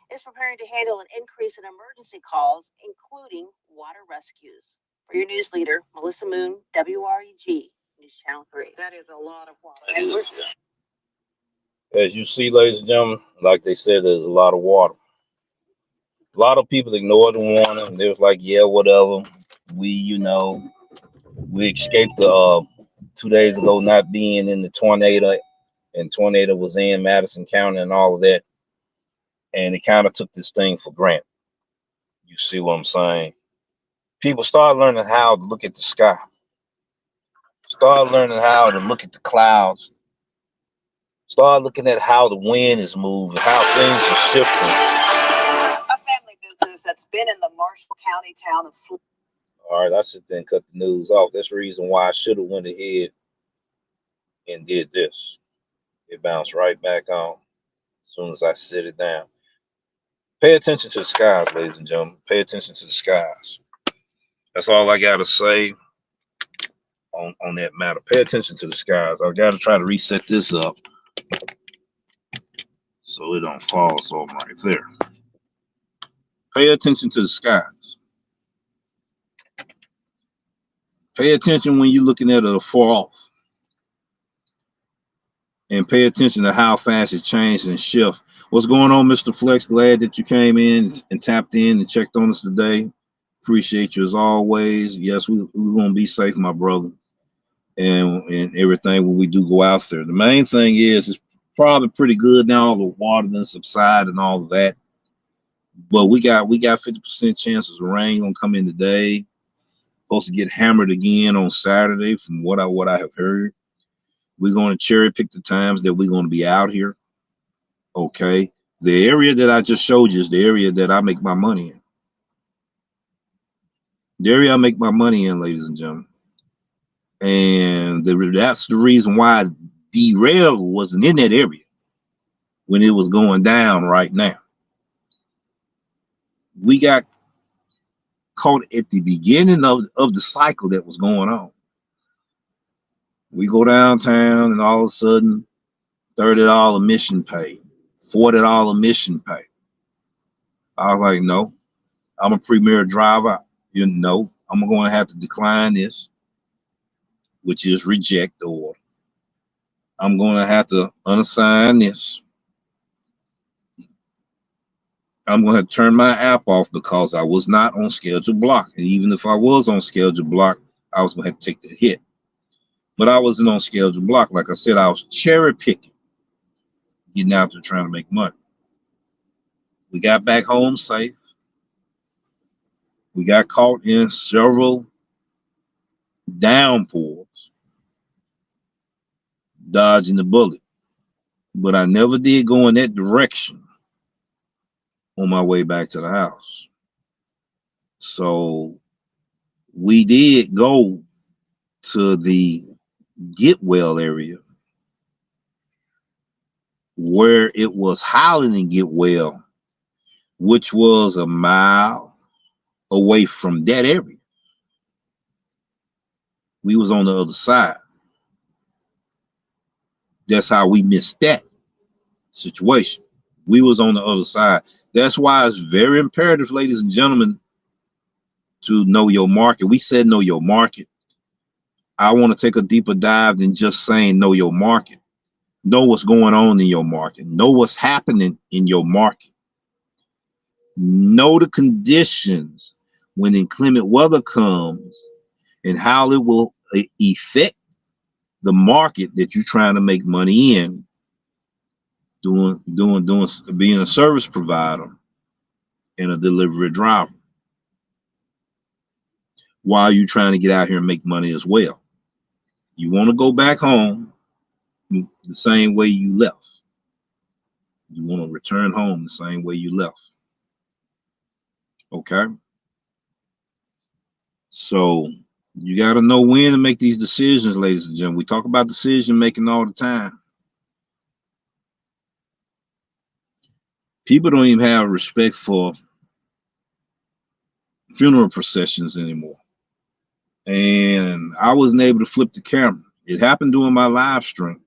Is preparing to handle an increase in emergency calls, including water rescues. For your news leader, Melissa Moon, WREG, News Channel 3. That is a lot of water. As you see, ladies and gentlemen, like they said, there's a lot of water. A lot of people ignored the warning. They was like, yeah, whatever. We escaped the 2 days ago not being in the tornado, and tornado was in Madison County and all of that. And they kind of took this thing for granted. You see what I'm saying? People start learning how to look at the sky. Start learning how to look at the clouds. Start looking at how the wind is moving, how things are shifting. A family business that's been in the Marshall County town of Sleep. All right, I sit there and cut the news off. That's the reason why I should have went ahead and did this. It bounced right back on as soon as I sit it down. Pay attention to the skies, ladies and gentlemen. Pay attention to the skies. That's all I got to say on that matter. Pay attention to the skies. I got to try to reset this up so it don't fall so right there. Pay attention to the skies. Pay attention when you're looking at it afar off. And pay attention to how fast it changes and shifts. What's going on, Mr. Flex? Glad that you came in and tapped in and checked on us today. Appreciate you as always. Yes, we're going to be safe, my brother. And everything when we do go out there. The main thing is it's probably pretty good now. All the water then subside and all of that. But we got 50% chances of rain gonna come in today. Supposed to get hammered again on Saturday, from what I have heard. We're going to cherry pick the times that we're going to be out here. Okay. The area that I just showed you is the area that I make my money in. The area I make my money in, ladies and gentlemen. And that's the reason why derail wasn't in that area when it was going down right now. We got caught at the beginning of the cycle that was going on. We go downtown and all of a sudden $30 mission pay, $40 mission pay. I was like, no, I'm a premier driver. I'm going to have to decline this, which is reject the order. I'm going to have to unassign this. I'm going to turn my app off because I was not on scheduled block. And even if I was on scheduled block, I was going to have to take the hit. But I wasn't on scheduled block. Like I said, I was cherry picking, getting out there trying to make money. We got back home safe. We got caught in several downpours, dodging the bullet. But I never did go in that direction on my way back to the house. So we did go to the get well area where it was howling and get well, which was a mile away from that area. We was on the other side. That's how we missed that. situation. We was on the other side. That's why it's very imperative, ladies and gentlemen, to know your market. We said know your market. I want to take a deeper dive than just saying know your market. Know what's going on in your market. Know what's happening in your market. Know the conditions when inclement weather comes and how it will affect the market that you're trying to make money in, being a service provider and a delivery driver, while you're trying to get out here and make money as well. You want to go back home the same way you left. You want to return home the same way you left. Okay? So you got to know when to make these decisions, ladies and gentlemen. We talk about decision making all the time. People don't even have respect for funeral processions anymore. And I wasn't able to flip the camera. It happened during my live stream.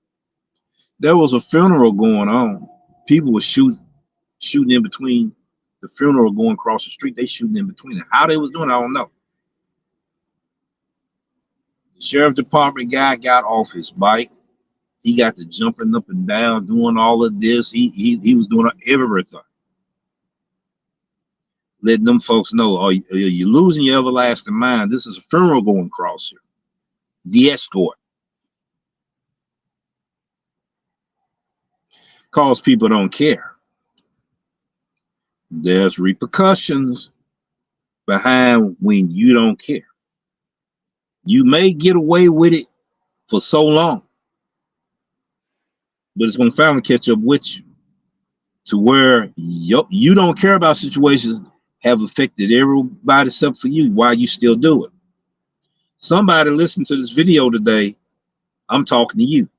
There was a funeral going on. People were shooting in between the funeral going across the street. They shooting in between it. How they was doing, I don't know. The sheriff department guy got off his bike. He got to jumping up and down, doing all of this. He was doing everything. Letting them folks know, oh, you're losing your everlasting mind. This is a funeral going across here. The escort. Cause people don't care. There's repercussions behind when you don't care. You may get away with it for so long, but it's going to finally catch up with you to where you don't care about situations have affected everybody except for you while you still do it. Somebody listened to this video today. I'm talking to you.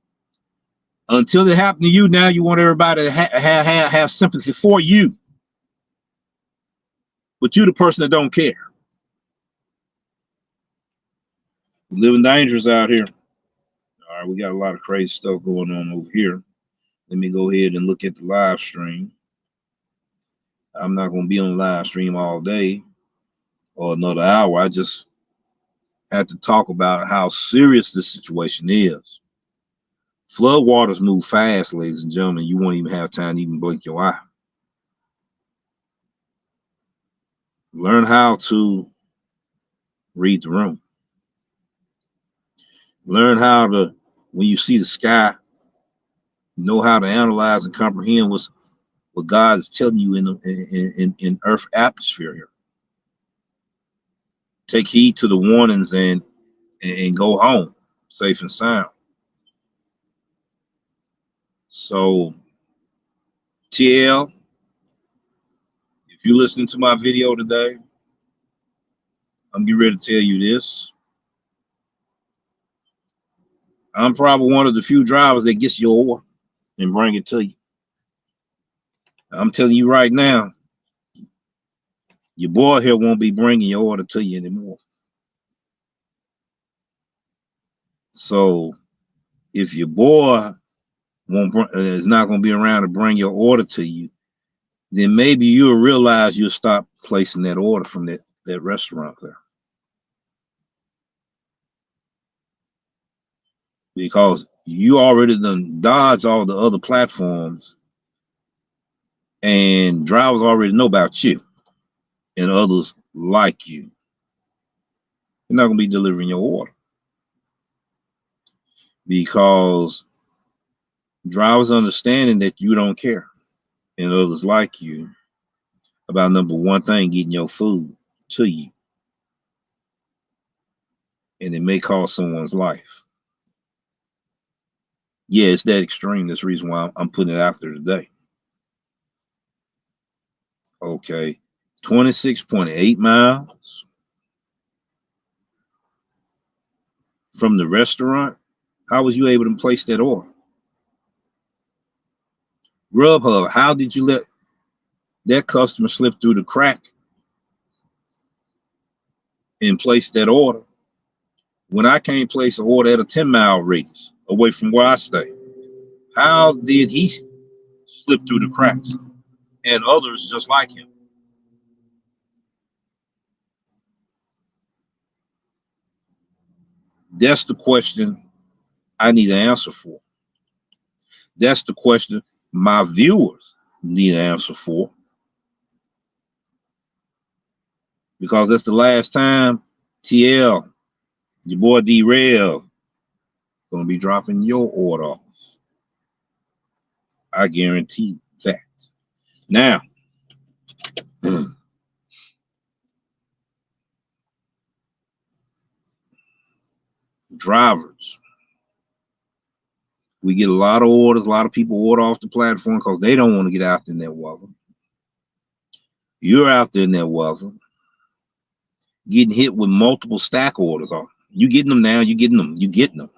Until it happened to you, now you want everybody to have sympathy for you. But you're the person that don't care. We're living dangerous out here. All right, we got a lot of crazy stuff going on over here. Let me go ahead and look at the live stream. I'm not going to be on the live stream all day or another hour. I just had to talk about how serious this situation is. Flood waters move fast, ladies and gentlemen. You won't even have time to even blink your eye. Learn how to read the room. Learn how to, when you see the sky, know how to analyze and comprehend what God is telling you in Earth atmosphere here. Take heed to the warnings and go home safe and sound. So, TL, if you're listening to my video today, I'm getting ready to tell you this. I'm probably one of the few drivers that gets your order and bring it to you. I'm telling you right now, your boy here won't be bringing your order to you anymore. So if your boy is not going to be around to bring your order to you, then maybe you'll realize you'll stop placing that order from that restaurant there. Because you already done dodged all the other platforms and drivers already know about you and others like you. You're not going to be delivering your order because drivers understanding that you don't care and others like you about number one thing, getting your food to you. And it may cost someone's life. Yeah, it's that extreme. That's the reason why I'm putting it out there today. Okay, 26.8 miles from the restaurant. How was you able to place that order? Grubhub, how did you let that customer slip through the crack and place that order when I can't place an order at a 10-mile radius away from where I stay? How did he slip through the cracks, and others just like him. That's the question I need an answer for. That's the question my viewers need an answer for. Because that's the last time TL, your boy D-Rev, gonna be dropping your order off. I guarantee that. Now, drivers. We get a lot of orders. A lot of people order off the platform because they don't want to get out there in that weather. You're out there in that weather, getting hit with multiple stack orders. You getting them now? You getting them? You getting them?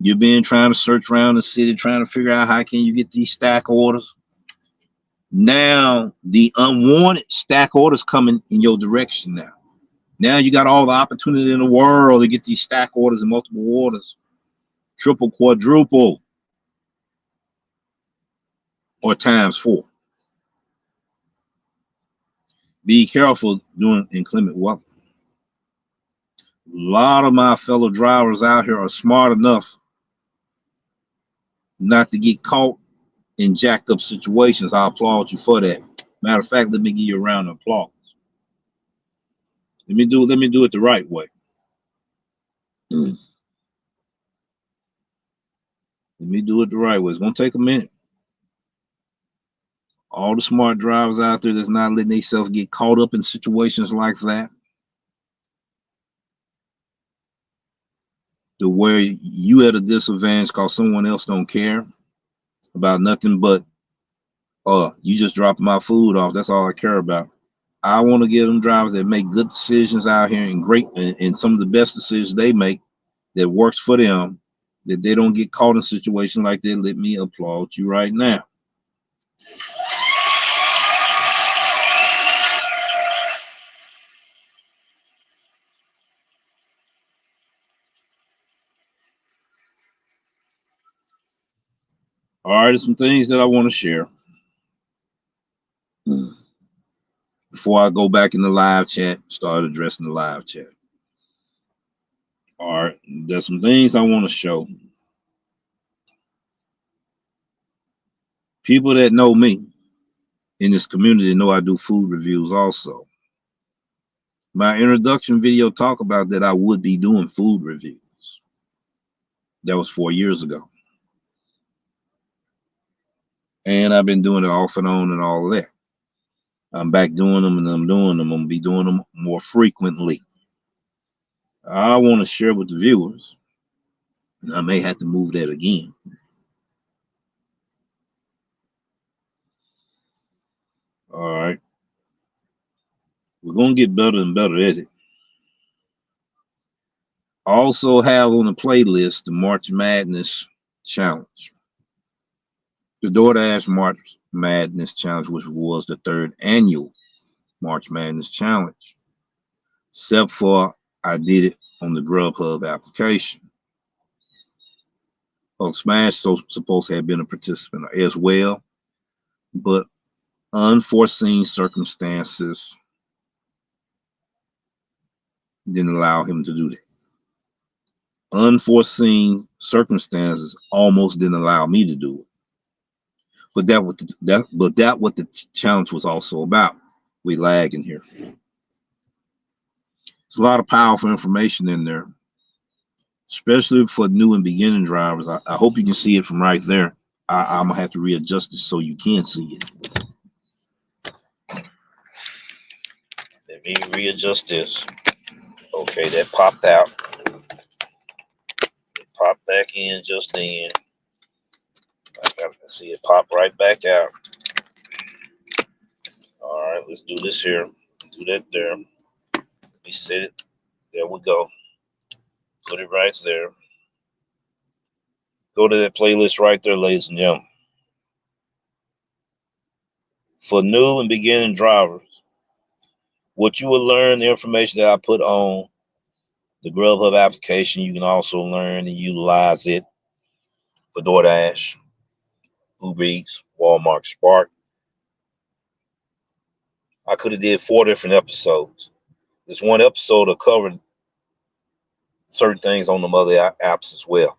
You've been trying to search around the city, trying to figure out how can you get these stack orders. Now the unwanted stack orders coming in your direction now. Now you got all the opportunity in the world to get these stack orders and multiple orders, triple, quadruple, or times 4. Be careful doing inclement weather. A lot of my fellow drivers out here are smart enough not to get caught in jacked up situations. I applaud you for that. Matter of fact, let me give you a round of applause. Let me do it the right way. Let me do it the right way. It's gonna take a minute. All the smart drivers out there that's not letting themselves get caught up in situations like that, to where you at a disadvantage because someone else don't care about nothing but, you just dropped my food off. That's all I care about. I want to give them drivers that make good decisions out here and some of the best decisions they make that works for them, that they don't get caught in a situation like that. Let me applaud you right now. All right, there's some things that I want to share before I go back in the live chat, start addressing the live chat. All right, there's some things I want to show. People that know me in this community know I do food reviews also. My introduction video talked about that I would be doing food reviews. That was 4 years ago. And I've been doing it off and on and all of that. I'm back doing them and I'm doing them. I'm gonna be doing them more frequently. I want to share with the viewers, and I may have to move that again. All right. We're gonna get better and better at it. I also have on the playlist the March Madness Challenge. The DoorDash March Madness Challenge, which was the 3rd annual March Madness Challenge. Except for I did it on the Grubhub application. Smash supposed to have been a participant as well, but unforeseen circumstances didn't allow him to do that. Unforeseen circumstances almost didn't allow me to do it. But that what the challenge was also about. We lag in here. There's a lot of powerful information in there, especially for new and beginning drivers. I hope you can see it from right there. I'm gonna have to readjust it so you can see it. Let me readjust this. Okay, that popped out. It popped back in just then. I got to see it pop right back out. All right, let's do this here. Do that there. Let me set it. There we go. Put it right there. Go to that playlist right there, ladies and gentlemen. For new and beginning drivers, what you will learn, the information that I put on the Grubhub application, you can also learn and utilize it for DoorDash, Uber Eats, Walmart, Spark. I could have did 4 different episodes. This one episode will cover certain things on them other apps as well.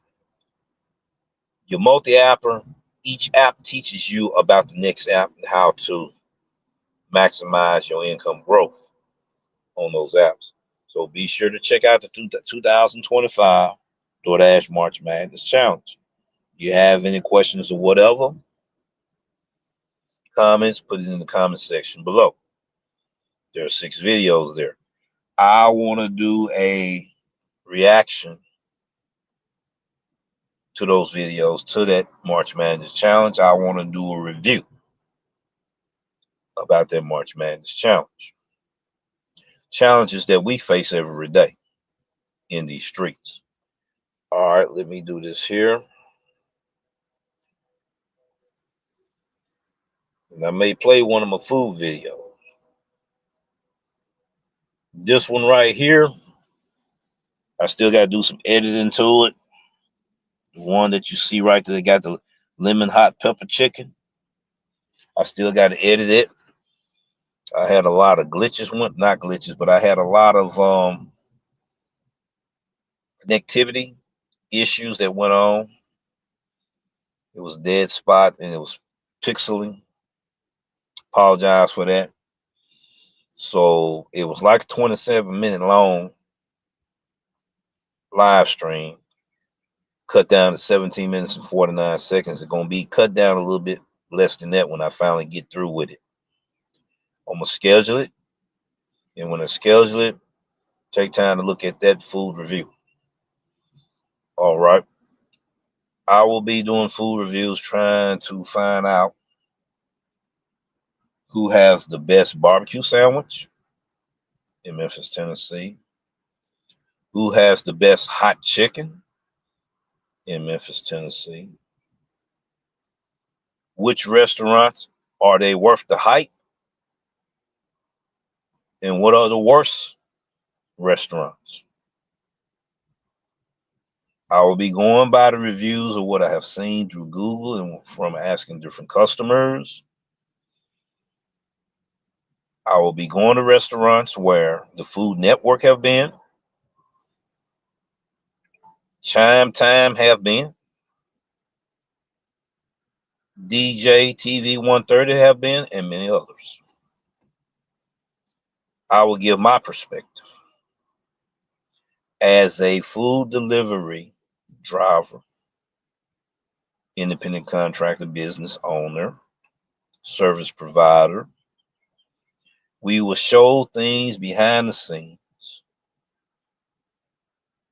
Your multi-apper, each app teaches you about the next app and how to maximize your income growth on those apps. So be sure to check out the 2025 DoorDash March Madness Challenge. You have any questions or whatever, comments, put it in the comment section below. There are 6 videos there. I want to do a reaction to those videos, to that March Madness Challenge. I want to do a review about that March Madness Challenge. Challenges that we face every day in these streets. All right, let me do this here. And I may play one of my food videos. This one right here, I still got to do some editing to it. The one that you see right there, got the lemon hot pepper chicken. I still got to edit it. I had a lot of glitches, not glitches, but I had a lot of connectivity issues that went on. It was a dead spot and it was pixeling. Apologize for that. So it was like a 27-minute long live stream, cut down to 17 minutes and 49 seconds. It's going to be cut down a little bit less than that when I finally get through with it. I'm going to schedule it. And when I schedule it, take time to look at that food review. All right. I will be doing food reviews, trying to find out who has the best barbecue sandwich in Memphis, Tennessee, who has the best hot chicken in Memphis, Tennessee, which restaurants are they worth the hype, and what are the worst restaurants. I will be going by the reviews of what I have seen through Google and from asking different customers. I will be going to restaurants where the Food Network have been, Chime Time have been, DJ TV 130 have been, and many others. I will give my perspective as a food delivery driver, independent contractor, business owner, service provider. We will show things behind the scenes,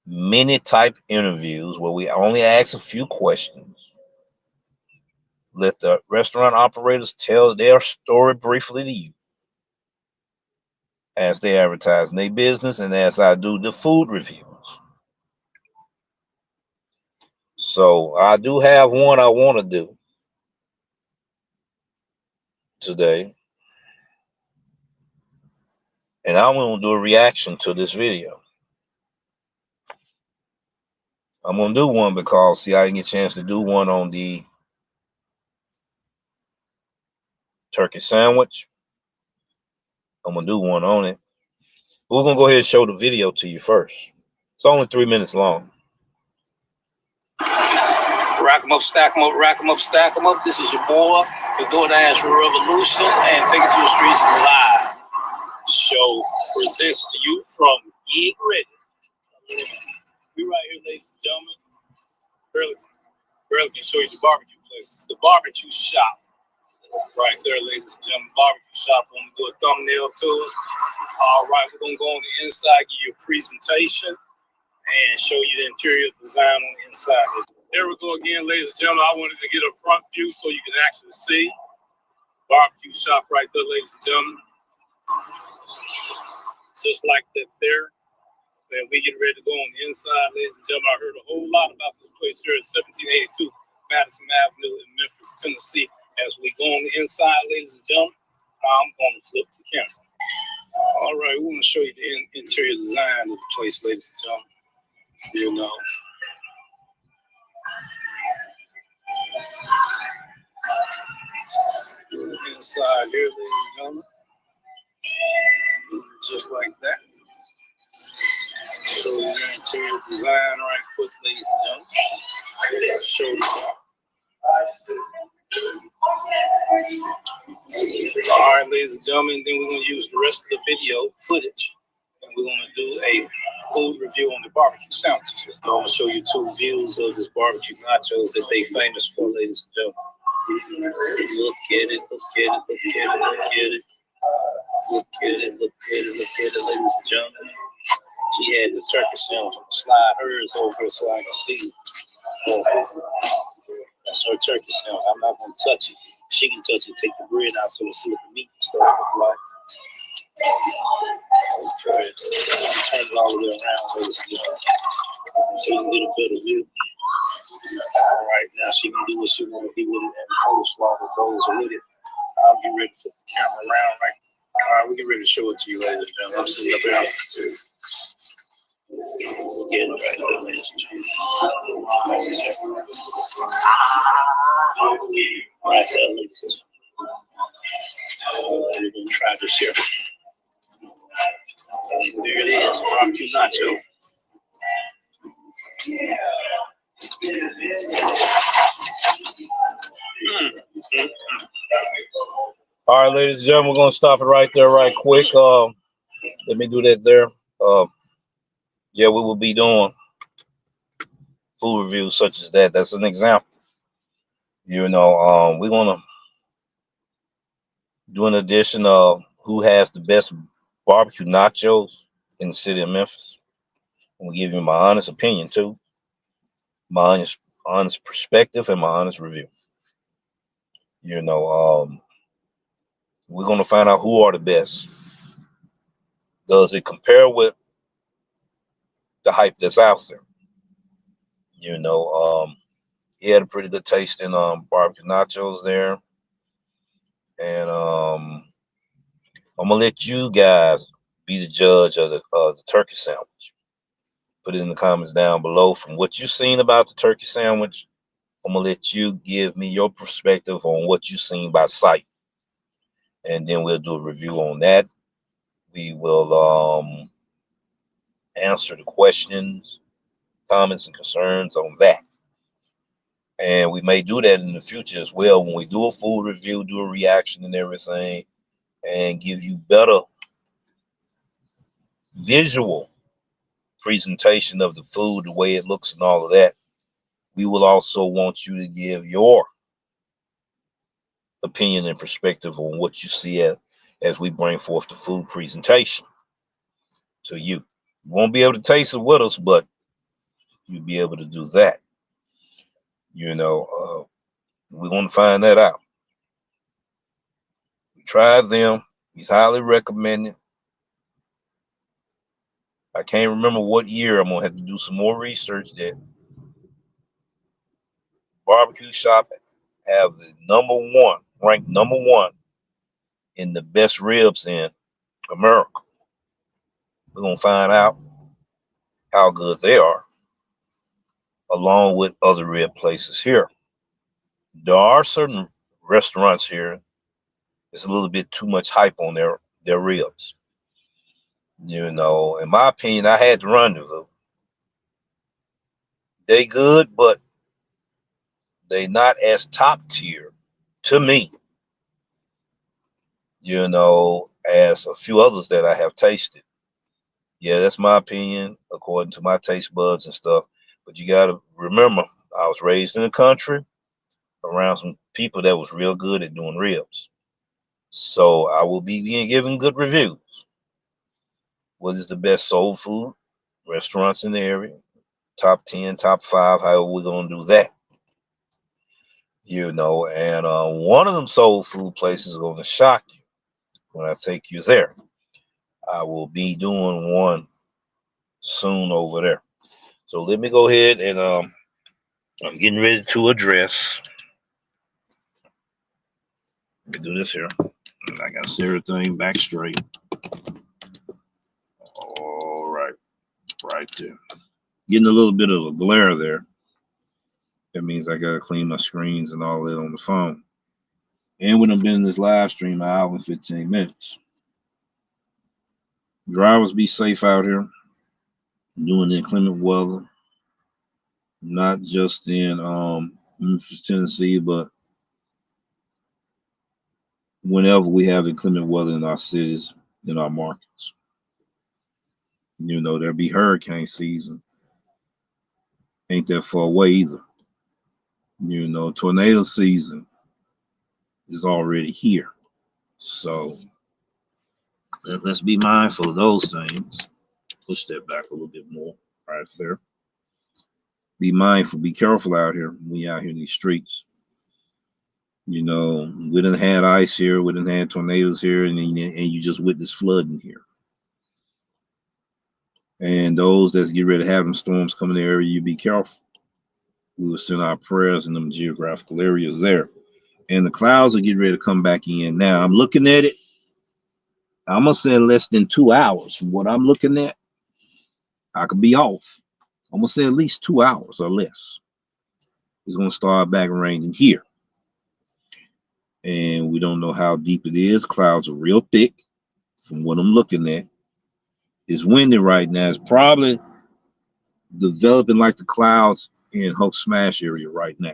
many type interviews where we only ask a few questions. Let the restaurant operators tell their story briefly to you as they advertise in their business and as I do the food reviews. So I do have one I want to do today. And I'm going to do a reaction to this video. I'm going to do one because, see, I didn't get a chance to do one on the turkey sandwich. I'm going to do one on it. But we're going to go ahead and show the video to you first. It's only 3 minutes long. Rack 'em up, stack 'em up, rack 'em up, stack 'em up. This is your boy, the DoorDash Revolution, and Take It to the Streets live. Show presents to you from Get Ready. We right here, ladies and gentlemen. Barely can show you the barbecue place. It's the barbecue shop. Right there, ladies and gentlemen. Barbecue shop. I'm gonna do a thumbnail to it. All right, we're gonna go on the inside, give you a presentation, and show you the interior design on the inside. There we go again, ladies and gentlemen. I wanted to get a front view so you can actually see. Barbecue shop right there, ladies and gentlemen. Just like that there. And we get ready to go on the inside, ladies and gentlemen. I heard a whole lot about this place here at 1782 Madison Avenue in Memphis, Tennessee. As we go on the inside, ladies and gentlemen, I'm going to flip the camera. All right, we want to show you the interior design of the place, ladies and gentlemen. You know. inside here, ladies and gentlemen. Just like that. Show you your interior design right quick, ladies and gentlemen. Show you. All right, ladies and gentlemen, then we're going to use the rest of the video footage, and we're going to do a food review on the barbecue sandwiches. I'm going to show you two views of this barbecue nachos that they famous for, ladies and gentlemen. Look at it, look at it, look at it, look at it. Look at it, look at it, look at it, ladies and gentlemen. She had the turkey sandwich. Slide hers over so I can see. Oh, that's her turkey sandwich. I'm not going to touch it. She can touch it, take the bread out so we see what the meat and stuff look like. Okay. Turn it all the way around, ladies and gentlemen. So you can get a better view. All right, now she can do what she want to do with it, and the coleslaw that goes with it. I'll get ready to flip the camera around. Right. All right, we get ready to show it to you, ladies and gentlemen. I'm sitting up here. Get it right there, ladies and gentlemen. Right there, ladies and gentlemen. We're going to try this here. There it is, barbecue nacho. All right, ladies and gentlemen, we're going to stop it right there right quick. Let me do that there. Yeah, we will be doing food reviews such as that. That's an example. You know, we're going to do an edition of who has the best barbecue nachos in the city of Memphis. I'm going to give you my honest opinion, too. My honest perspective and my honest review. You know, we're going to find out who are the best. Does it compare with the hype that's out there? You know, he had a pretty good taste in barbecue nachos there. And I'm going to let you guys be the judge of the turkey sandwich. Put it in the comments down below from what you've seen about the turkey sandwich. I'm going to let you give me your perspective on what you've seen by sight. And then we'll do a review on that. We will answer the questions, comments, and concerns on that. And we may do that in the future as well when we do a food review, do a reaction and everything, and give you better visual presentation of the food, the way it looks and all of that. We will also want you to give your opinion and perspective on what you see as we bring forth the food presentation to you. You won't be able to taste it with us, but you'll be able to do that. You know, we're going to find that out. We tried them. He's highly recommended. I can't remember what year. I'm going to have to do some more research that barbecue shop have the ranked number one in the best ribs in America. We're going to find out how good they are, along with other rib places here. There are certain restaurants here, it's a little bit too much hype on their ribs. You know, in my opinion, I had to rendezvous. They good, but they not as top tier to me, you know, as a few others that I have tasted. Yeah, that's my opinion according to my taste buds and stuff. But you got to remember, I was raised in the country around some people that was real good at doing ribs. So I will be giving good reviews. What is the best soul food restaurants in the area? Top 10, top 5, however we're going to do that. You know, and one of them soul food places is going to shock you when I take you there. I will be doing one soon over there. So let me go ahead and I'm getting ready to address. Let me do this here. And I got to set everything back straight. All right. Right there. Getting a little bit of a glare there. That means I got to clean my screens and all that on the phone. And we done been in this live stream an hour and 15 minutes. Drivers, be safe out here during the inclement weather, not just in Memphis, Tennessee, but whenever we have inclement weather in our cities, in our markets. You know, there'll be hurricane season. Ain't that far away either. You know, tornado season is already here. So let's be mindful of those things. Push that back a little bit more right there. Be mindful, be careful out here when we out here in these streets. You know, we done had ice here, we done had tornadoes here, and you just witnessed flooding here. And those that get ready to have them storms come in the area, you be careful. We will send our prayers in them geographical areas there. And the clouds are getting ready to come back in. Now, I'm looking at it. I'm going to say less than 2 hours from what I'm looking at. I could be off. I'm going to say at least 2 hours or less. It's going to start back raining here. And we don't know how deep it is. Clouds are real thick from what I'm looking at. It's windy right now. It's probably developing like the clouds in Hope Smash area right now.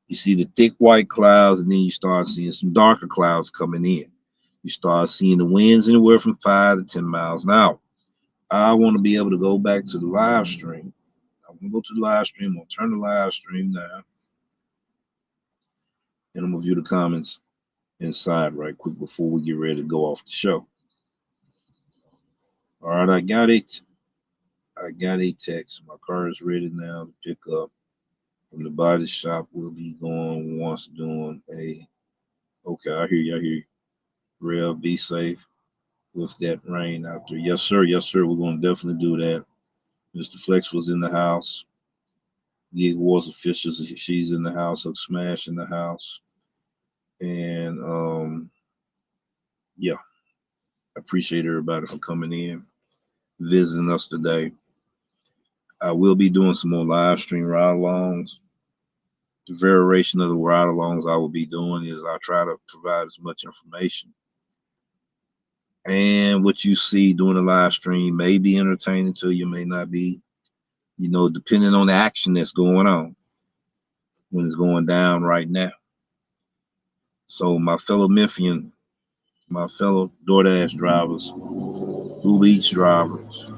You see the thick white clouds, and then you start seeing some darker clouds coming in. You start seeing the winds anywhere from 5 to 10 miles an hour. I want to be able to go back to the live stream. I'm going to go to the live stream. I'm going to turn the live stream down. And I'm going to view the comments inside right quick before we get ready to go off the show. All right, I got it. I got a text. My car is ready now to pick up from the body shop. We'll be going once doing a. Okay, I hear you. I hear you. Rev, be safe with that rain out there. Yes, sir. Yes, sir. We're going to definitely do that. Mr. Flex was in the house. Gig Wars officials. She's in the house. Hook Smash in the house. And yeah, I appreciate everybody for coming in, visiting us today. I will be doing some more live stream ride-alongs. The variation of the ride-alongs I will be doing is I'll try to provide as much information. And what you see during the live stream may be entertaining to you, may not be, you know, depending on the action that's going on when it's going down right now. So my fellow Memphian, my fellow DoorDash drivers, Uber Eats drivers,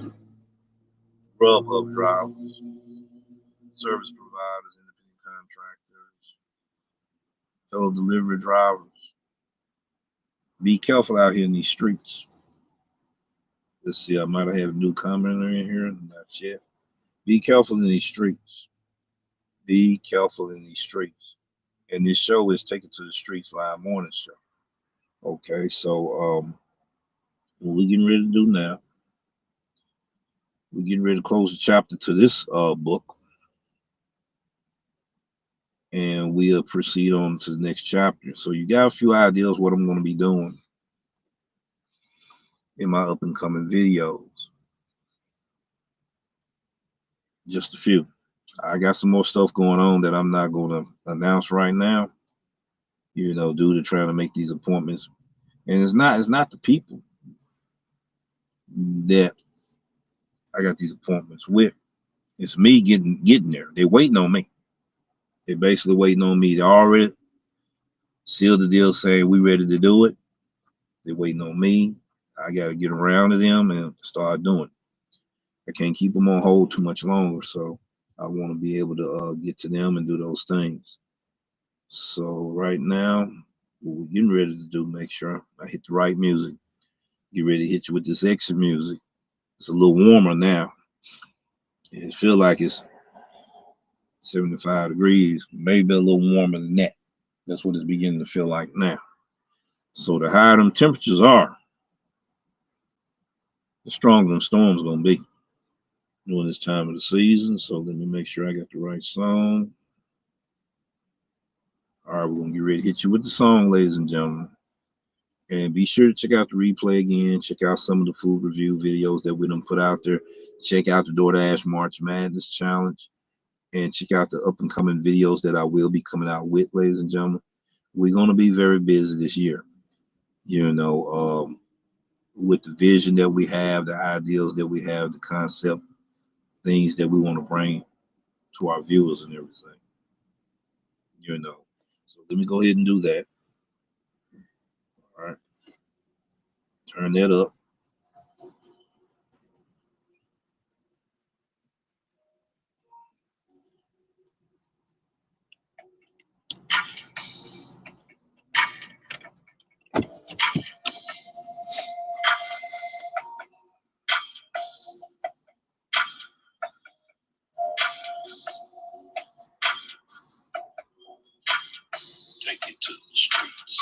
Grubhub drivers, service providers, independent contractors, fellow delivery drivers, be careful out here in these streets. Let's see, I might have had a new commenter in here, not yet. Be careful in these streets. Be careful in these streets. And this show is Take It to the Streets live morning show. Okay, so what we're getting ready to do now, we're getting ready to close the chapter to this book. And we'll proceed on to the next chapter. So you got a few ideas what I'm going to be doing in my up and coming videos. Just a few. I got some more stuff going on that I'm not going to announce right now, you know, due to trying to make these appointments. And it's not the people that I got these appointments with. It's me getting there. They're waiting on me. They're basically waiting on me. They already sealed the deal saying we ready to do it. They're waiting on me. I got to get around to them and start doing it. I can't keep them on hold too much longer, so I want to be able to get to them and do those things. So right now, what we're getting ready to do, make sure I hit the right music. Get ready to hit you with this exit music. It's a little warmer now. It feels like it's 75 degrees, maybe a little warmer than that. That's what it's beginning to feel like now. So the higher them temperatures are, the stronger them storms gonna be during this time of the season. So let me make sure I got the right song. All right, we're gonna get ready to hit you with the song, ladies and gentlemen. And be sure to check out the replay again. Check out some of the food review videos that we done put out there. Check out the DoorDash March Madness Challenge. And check out the up and coming videos that I will be coming out with, ladies and gentlemen. we're going to be very busy this year, you know, with the vision that we have, the ideals that we have, the concept, things that we want to bring to our viewers and everything, you know. So let me go ahead and do that. All right. Turn that up. Take it to the streets.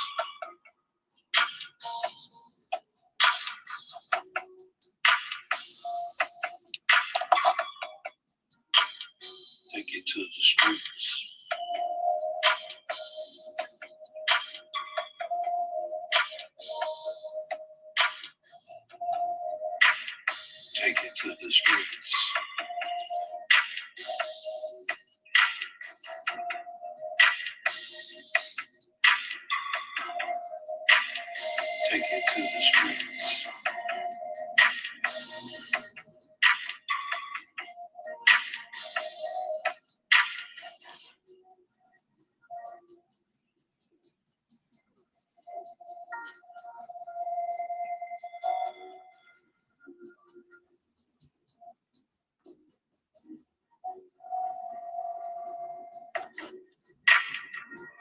Take it to the streets. Take it to the streets. Take it to the streets.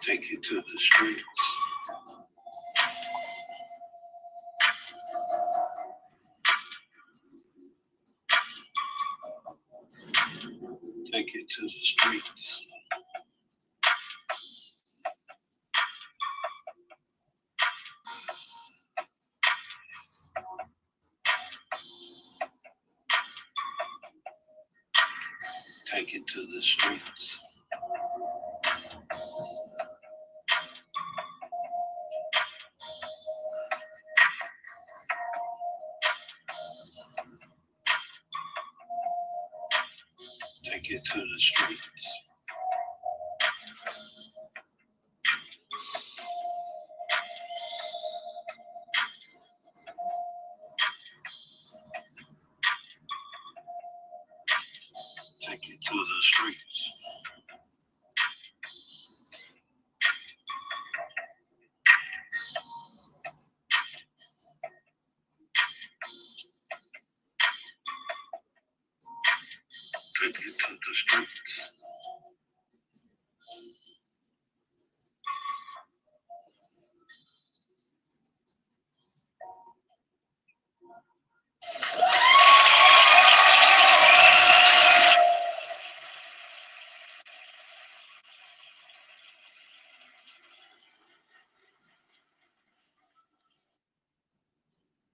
Take it to the streets. Take it to the streets. Take it to the streets. Take it to the streets. Take it to the streets. Take it to the streets.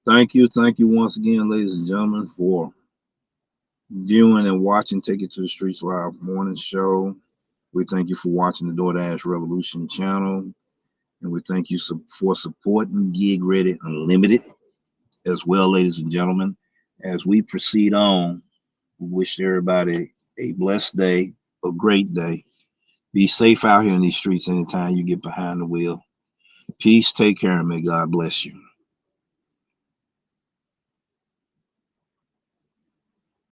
Thank you once again, ladies and gentlemen, for viewing and watching Take It to the Streets Live morning show. We thank you for watching the DoorDash Revolution channel, and we thank you for supporting Gig Ready Unlimited as well, ladies and gentlemen. As we proceed on, we wish everybody a blessed day, a great day. Be safe out here in these streets anytime you get behind the wheel. Peace, take care, and may God bless you.